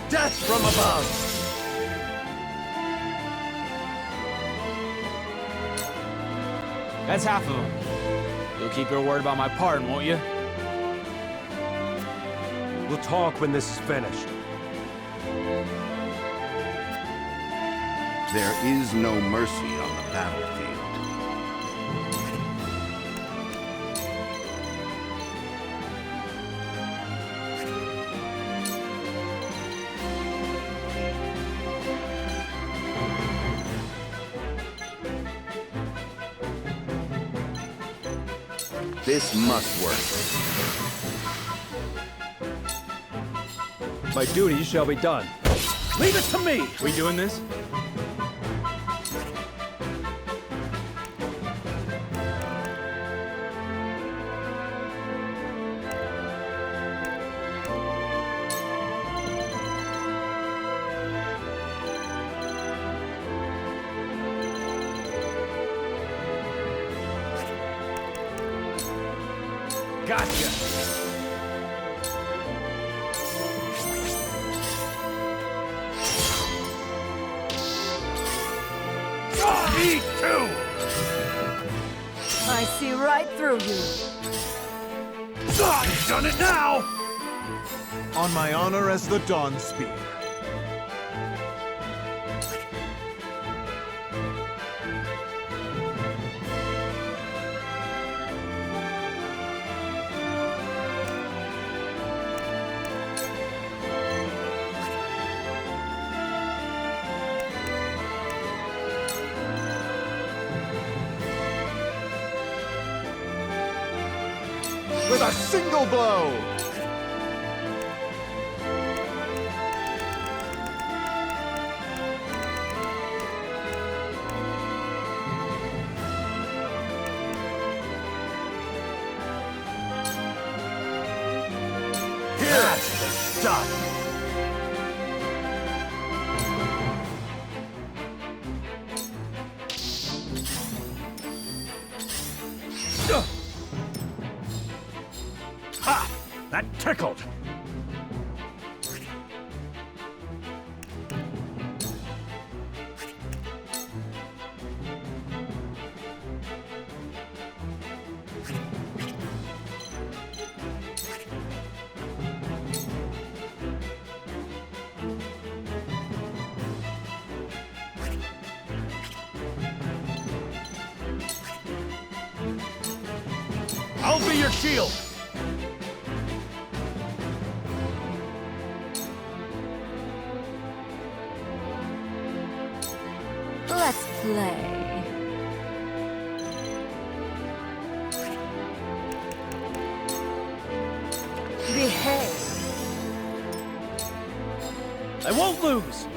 Death from above! That's half of them. You'll keep your word about my pardon, won't you? We'll talk when this is finished. There is no mercy on the battlefield. This must work. My duty shall be done. Leave it to me! We doing this? Gotcha! Me too! see right through you. He's done it now! On my honor as the Dawn Spear. With a single blow! That's the stuff! Ha! That tickled! I'll be your shield! Let's play. Behave. I won't lose!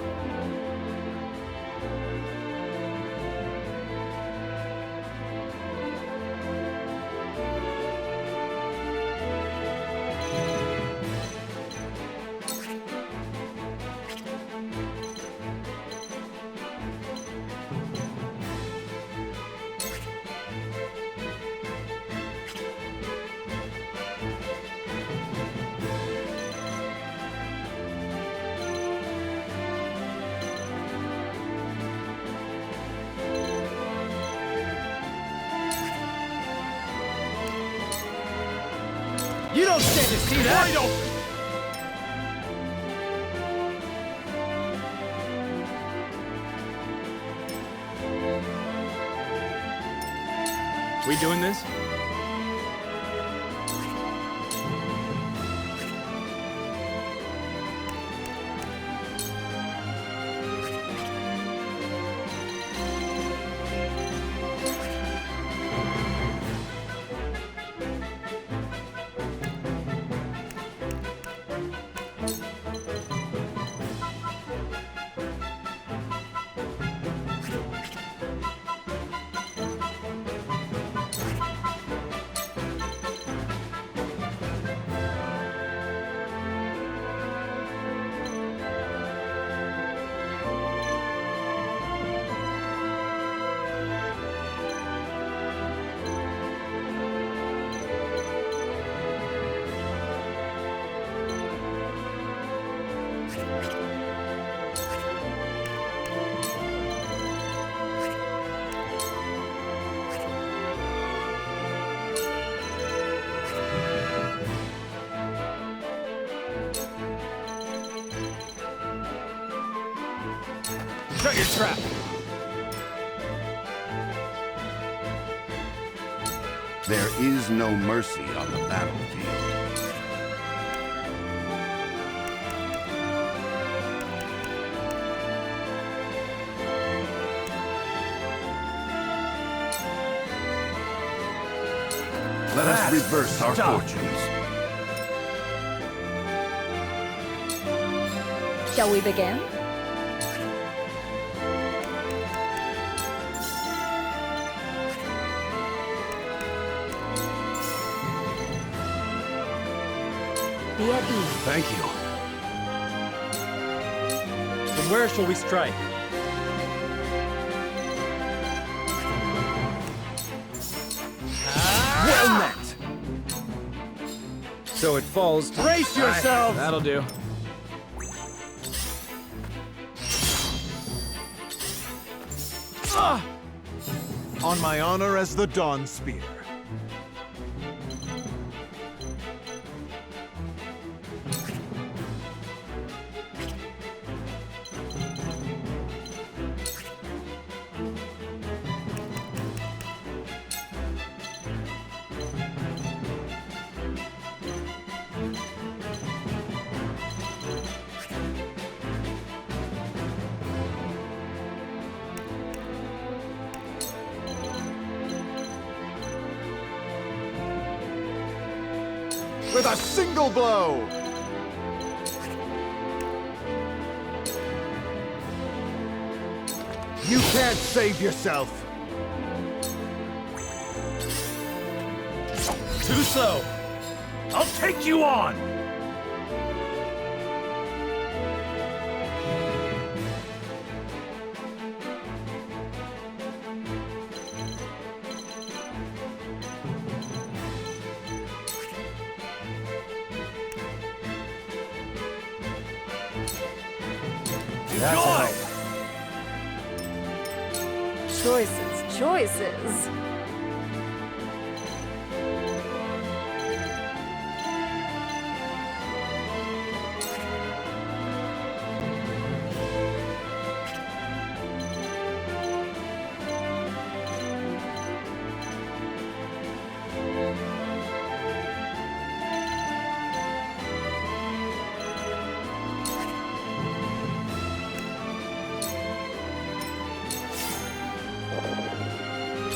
You don't stand to see that! Wide open! We doing this? Shut your trap! There is no mercy on the battlefield. Let us reverse our fortunes. Shall we begin? Be at ease. Thank you. Then where shall we strike? Well met! So it falls to... Brace yourselves! That'll do. On my honor as the Dawn Spear. with a single blow! You can't save yourself! Too slow! I'll take you on! Enjoy! Choices, choices.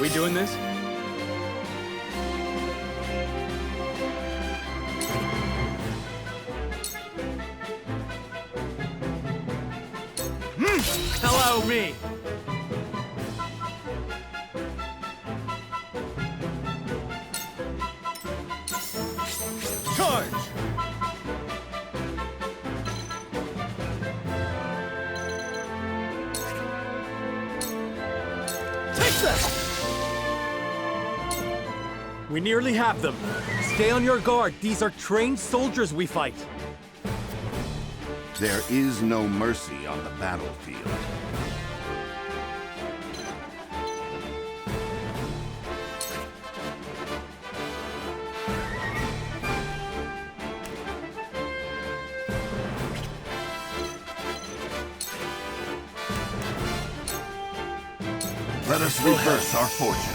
We doing this? Allow me! Charge! Take that! We nearly have them. Stay on your guard. These are trained soldiers we fight. There is no mercy on the battlefield. Let us reverse our fortunes.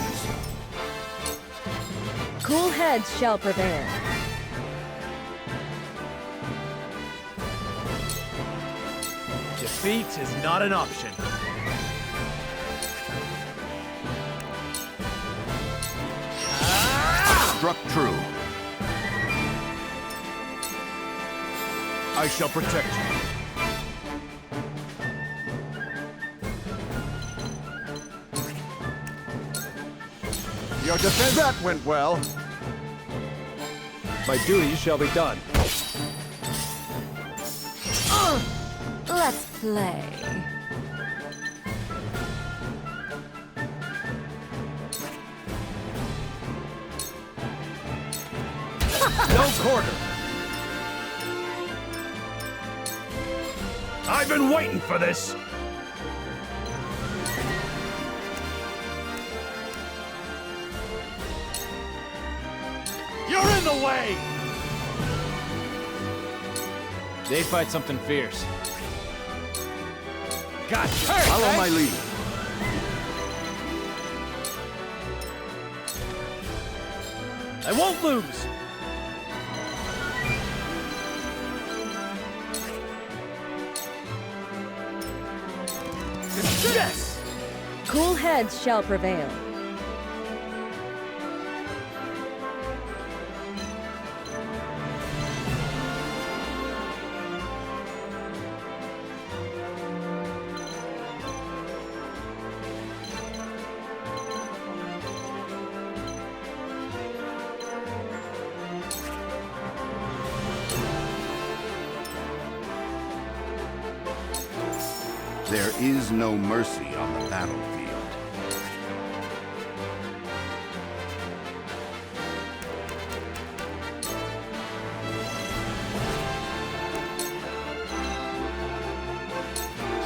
Cool heads shall prevail. Defeat is not an option. Struck true. I shall protect you. Your defense... That went well. My duty shall be done. Let's play. No quarter! I've been waiting for this! You're in the way! They fight something fierce. Got you! Follow my lead. I won't lose! Yes! Cool heads shall prevail. There is no mercy on the battlefield.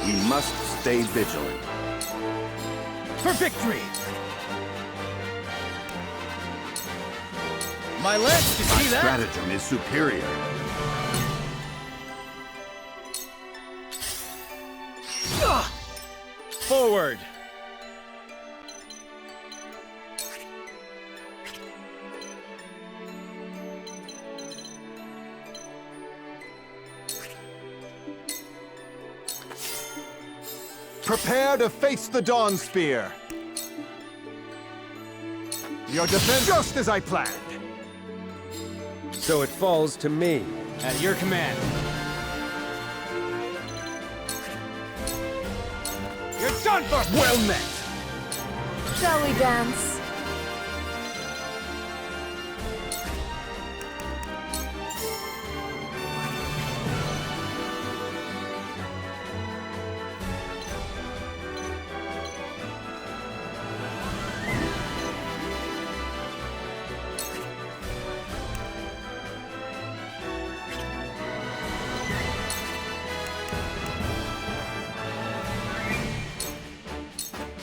We must stay vigilant. For victory! My left, you My see that? stratagem is superior. Forward! Prepare to face the Dawn Spear. Your defense just as I planned. So it falls to me. At your command. You're done for! Well met! Shall we dance?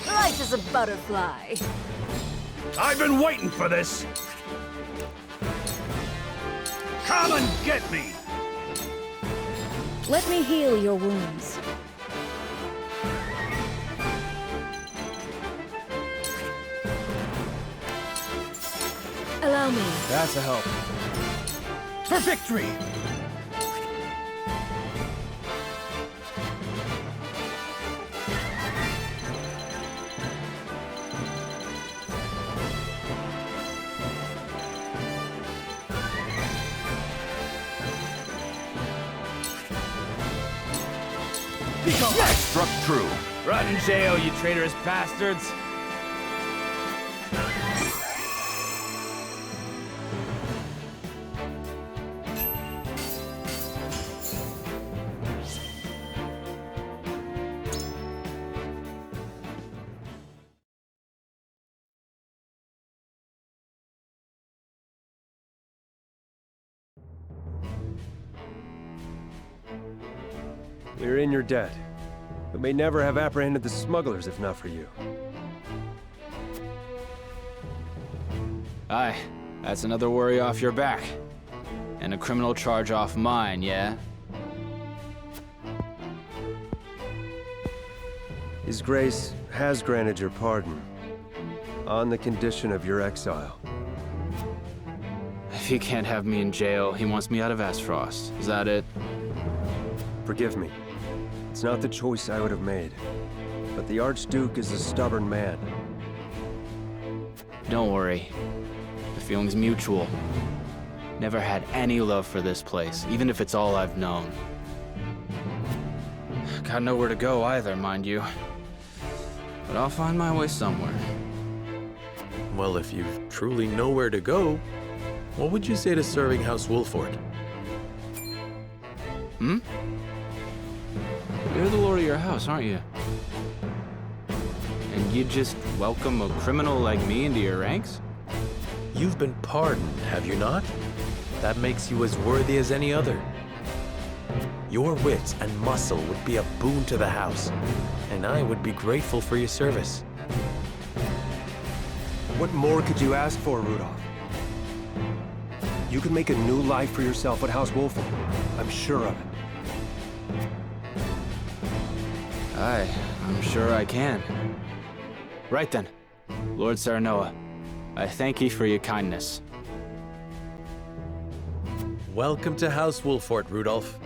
Light as a butterfly. I've been waiting for this! Come and get me! Let me heal your wounds. Allow me. That's a help. For victory! Struck true. Rot in jail, you traitorous bastards! We're in your debt. We may never have apprehended the smugglers if not for you. Aye, that's another worry off your back. And a criminal charge off mine, yeah? His Grace has granted your pardon, on the condition of your exile. If he can't have me in jail, he wants me out of Aesfrost. Is that it? Forgive me. It's not the choice I would have made. But the Archduke is a stubborn man. Don't worry. The feeling's mutual. Never had any love for this place, even if it's all I've known. Got nowhere to go either, mind you. But I'll find my way somewhere. Well, if you've truly nowhere to go, what would you say to serving House Wolford? Hmm? You're the lord of your house, aren't you? And you'd just welcome a criminal like me into your ranks? You've been pardoned, have you not? That makes you as worthy as any other. Your wits and muscle would be a boon to the house, and I would be grateful for your service. What more could you ask for, Rudolph? You could make a new life for yourself at House Wolford. I'm sure of it. Aye, I'm sure I can. Right then, Lord Serenoa, I thank ye for your kindness. Welcome to House Wolford, Rudolph.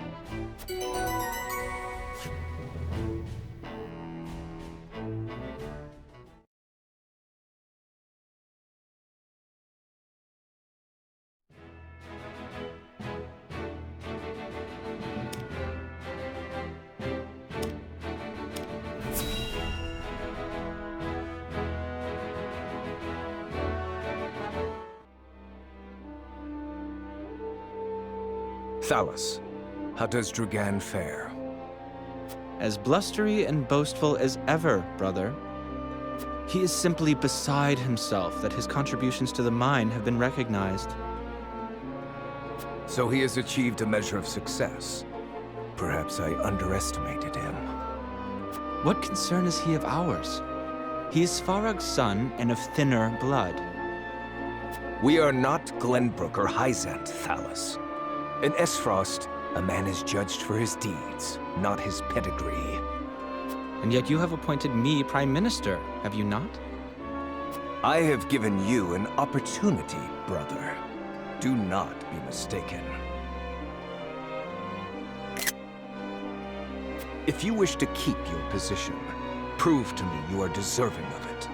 Thalus, how does Drugan fare? As blustery and boastful as ever, brother. He is simply beside himself that his contributions to the mine have been recognized. So he has achieved a measure of success. Perhaps I underestimated him. What concern is he of ours? He is Svarog's son and of thinner blood. We are not Glenbrook or Hyzant, Thalus. In Aesfrost, a man is judged for his deeds, not his pedigree. And yet you have appointed me Prime Minister, have you not? I have given you an opportunity, brother. Do not be mistaken. If you wish to keep your position, prove to me you are deserving of it.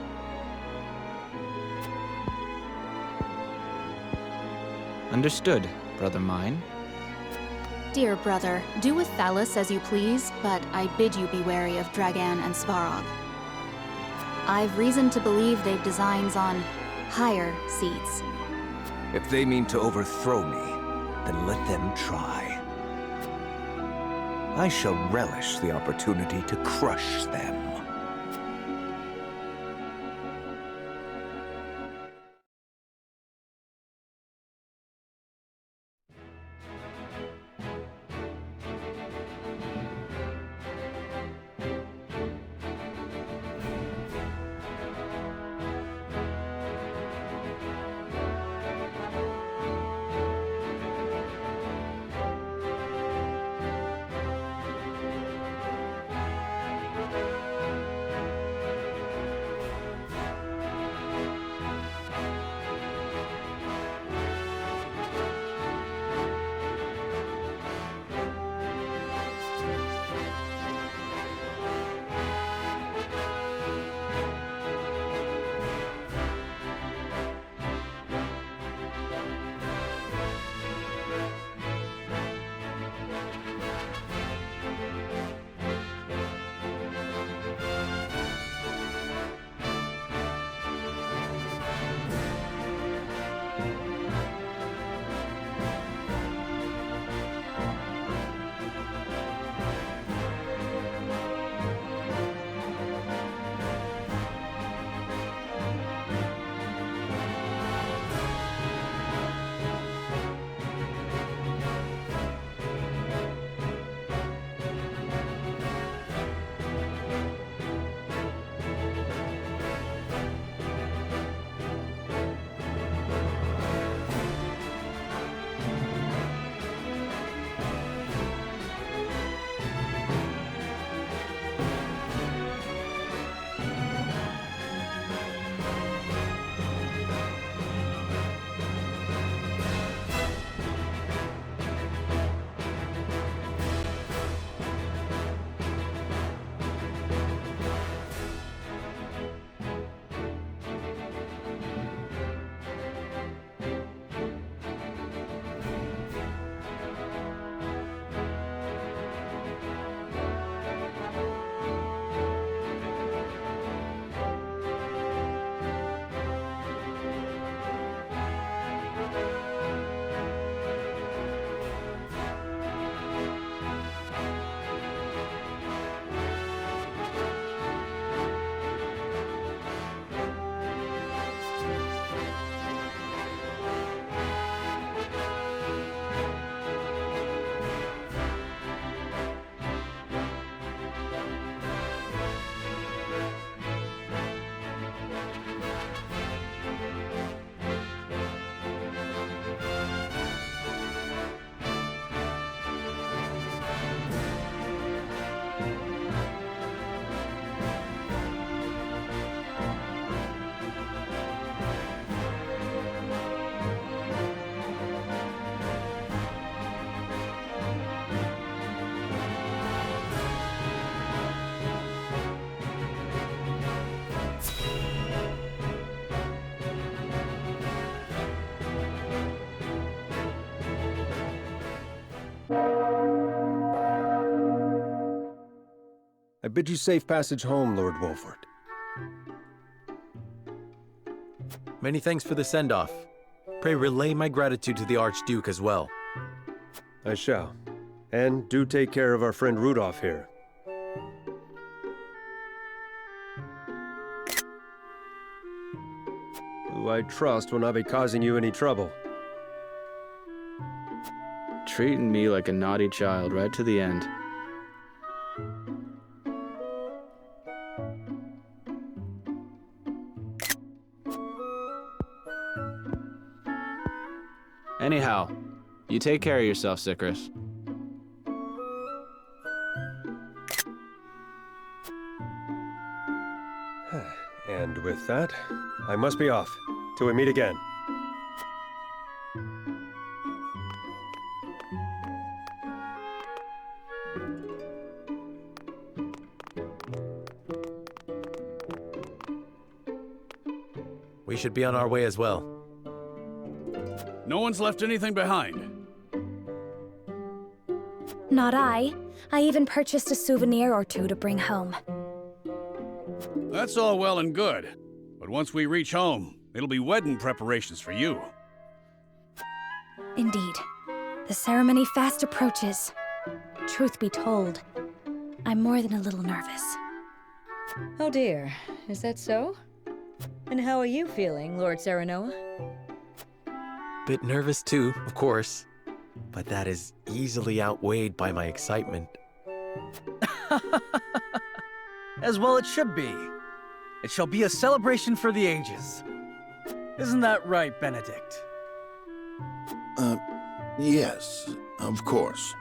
Understood. brother mine. Dear brother, do with Thalys as you please, but I bid you be wary of Dragan and Svarog. I've reason to believe they've designs on higher seats. If they mean to overthrow me, then let them try. I shall relish the opportunity to crush them. I bid you safe passage home, Lord Wolford. Many thanks for the send-off. Pray relay my gratitude to the Archduke as well. I shall. And do take care of our friend Rudolph here. Who I trust will not be causing you any trouble. Treating me like a naughty child right to the end. Anyhow, you take care of yourself, Sycris. And with that, I must be off. Till we meet again. We should be on our way as well. No one's left anything behind. Not I. I even purchased a souvenir or two to bring home. That's all well and good. But once we reach home, it'll be wedding preparations for you. Indeed. The ceremony fast approaches. Truth be told, I'm more than a little nervous. Oh dear, is that so? And how are you feeling, Lord Serenoa? Bit nervous too, of course. But that is easily outweighed by my excitement. As well it should be. It shall be a celebration for the ages. Isn't that right, Benedict? Yes, of course.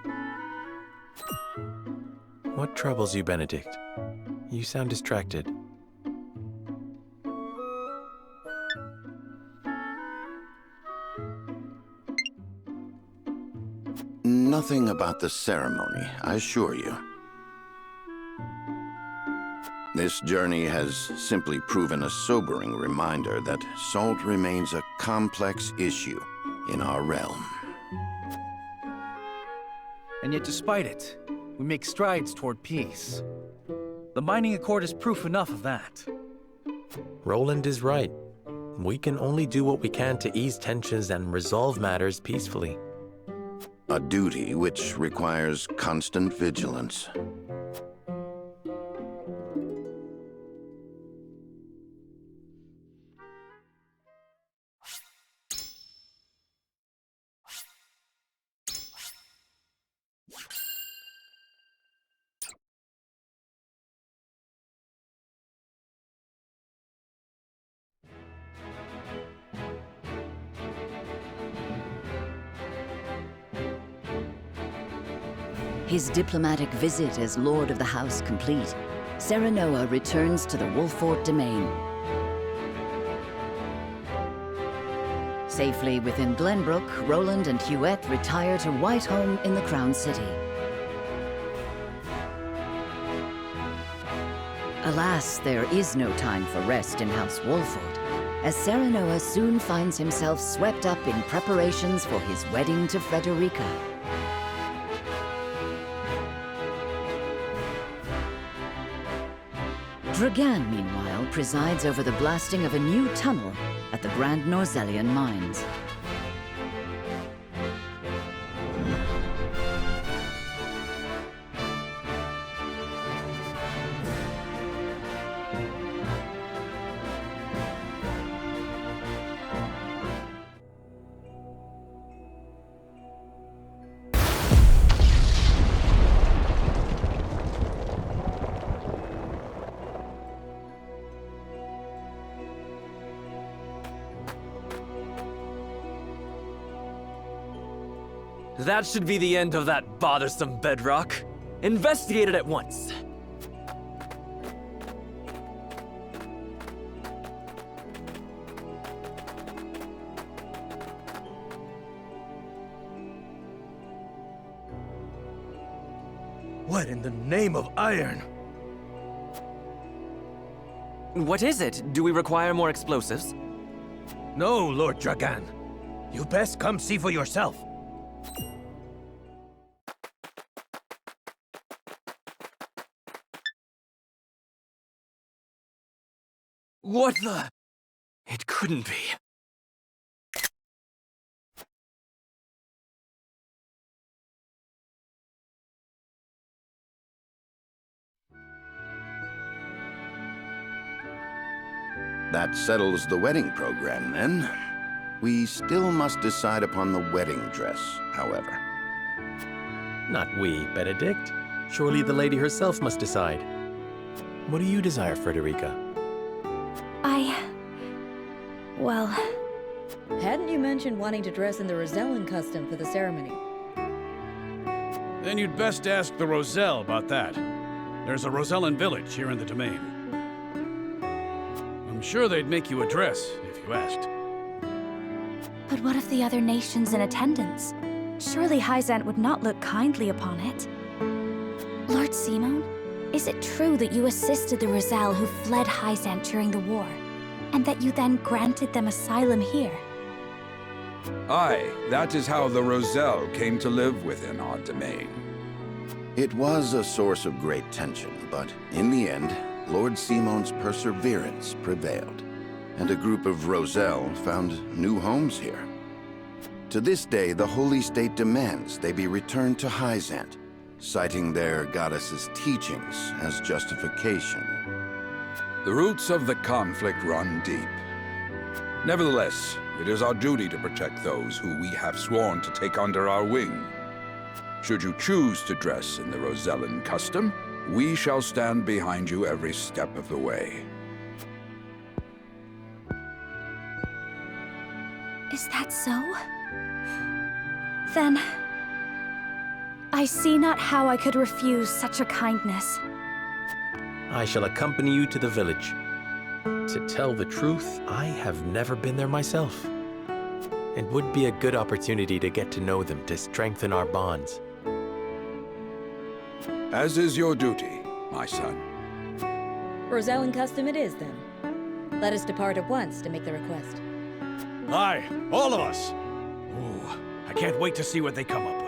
What troubles you, Benedict? You sound distracted. Nothing about the ceremony, I assure you. This journey has simply proven a sobering reminder that salt remains a complex issue in our realm. And yet despite it, we make strides toward peace. The mining accord is proof enough of that. Roland is right. We can only do what we can to ease tensions and resolve matters peacefully. A duty which requires constant vigilance. His diplomatic visit as Lord of the House complete, Serenoa returns to the Wolfort domain. Safely within Glenbrook, Roland and Huette retire to Whiteholm in the Crown City. Alas, there is no time for rest in House Wolfort, as Serenoa soon finds himself swept up in preparations for his wedding to Frederica. Dragan, meanwhile, presides over the blasting of a new tunnel at the Grand Norzellian mines. That should be the end of that bothersome bedrock. Investigate it at once. What in the name of iron? What is it? Do we require more explosives? No, Lord Dragan. You best come see for yourself. What the? It couldn't be. That settles the wedding program, then. We still must decide upon the wedding dress, however. Not we, Benedict. Surely the lady herself must decide. What do you desire, Frederica? Well... Hadn't you mentioned wanting to dress in the Rosellan custom for the ceremony? Then you'd best ask the Roselle about that. There's a Rosellan village here in the domain. I'm sure they'd make you a dress if you asked. But what of the other nations in attendance? Surely Hyzant would not look kindly upon it. Lord Simon, is it true that you assisted the Roselle who fled Hyzant during the war, and that you then granted them asylum here? Aye, that is how the Roselle came to live within our domain. It was a source of great tension, but in the end, Lord Simon's perseverance prevailed, and a group of Roselle found new homes here. To this day, the Holy State demands they be returned to Hyzant, citing their goddess's teachings as justification. The roots of the conflict run deep. Nevertheless, it is our duty to protect those who we have sworn to take under our wing. Should you choose to dress in the Rosellan custom, we shall stand behind you every step of the way. Is that so? Then... I see not how I could refuse such a kindness. I shall accompany you to the village. To tell the truth, I have never been there myself. It would be a good opportunity to get to know them, to strengthen our bonds. As is your duty, my son. Rosellan custom it is, then. Let us depart at once to make the request. Aye, all of us. Ooh, I can't wait to see what they come up with.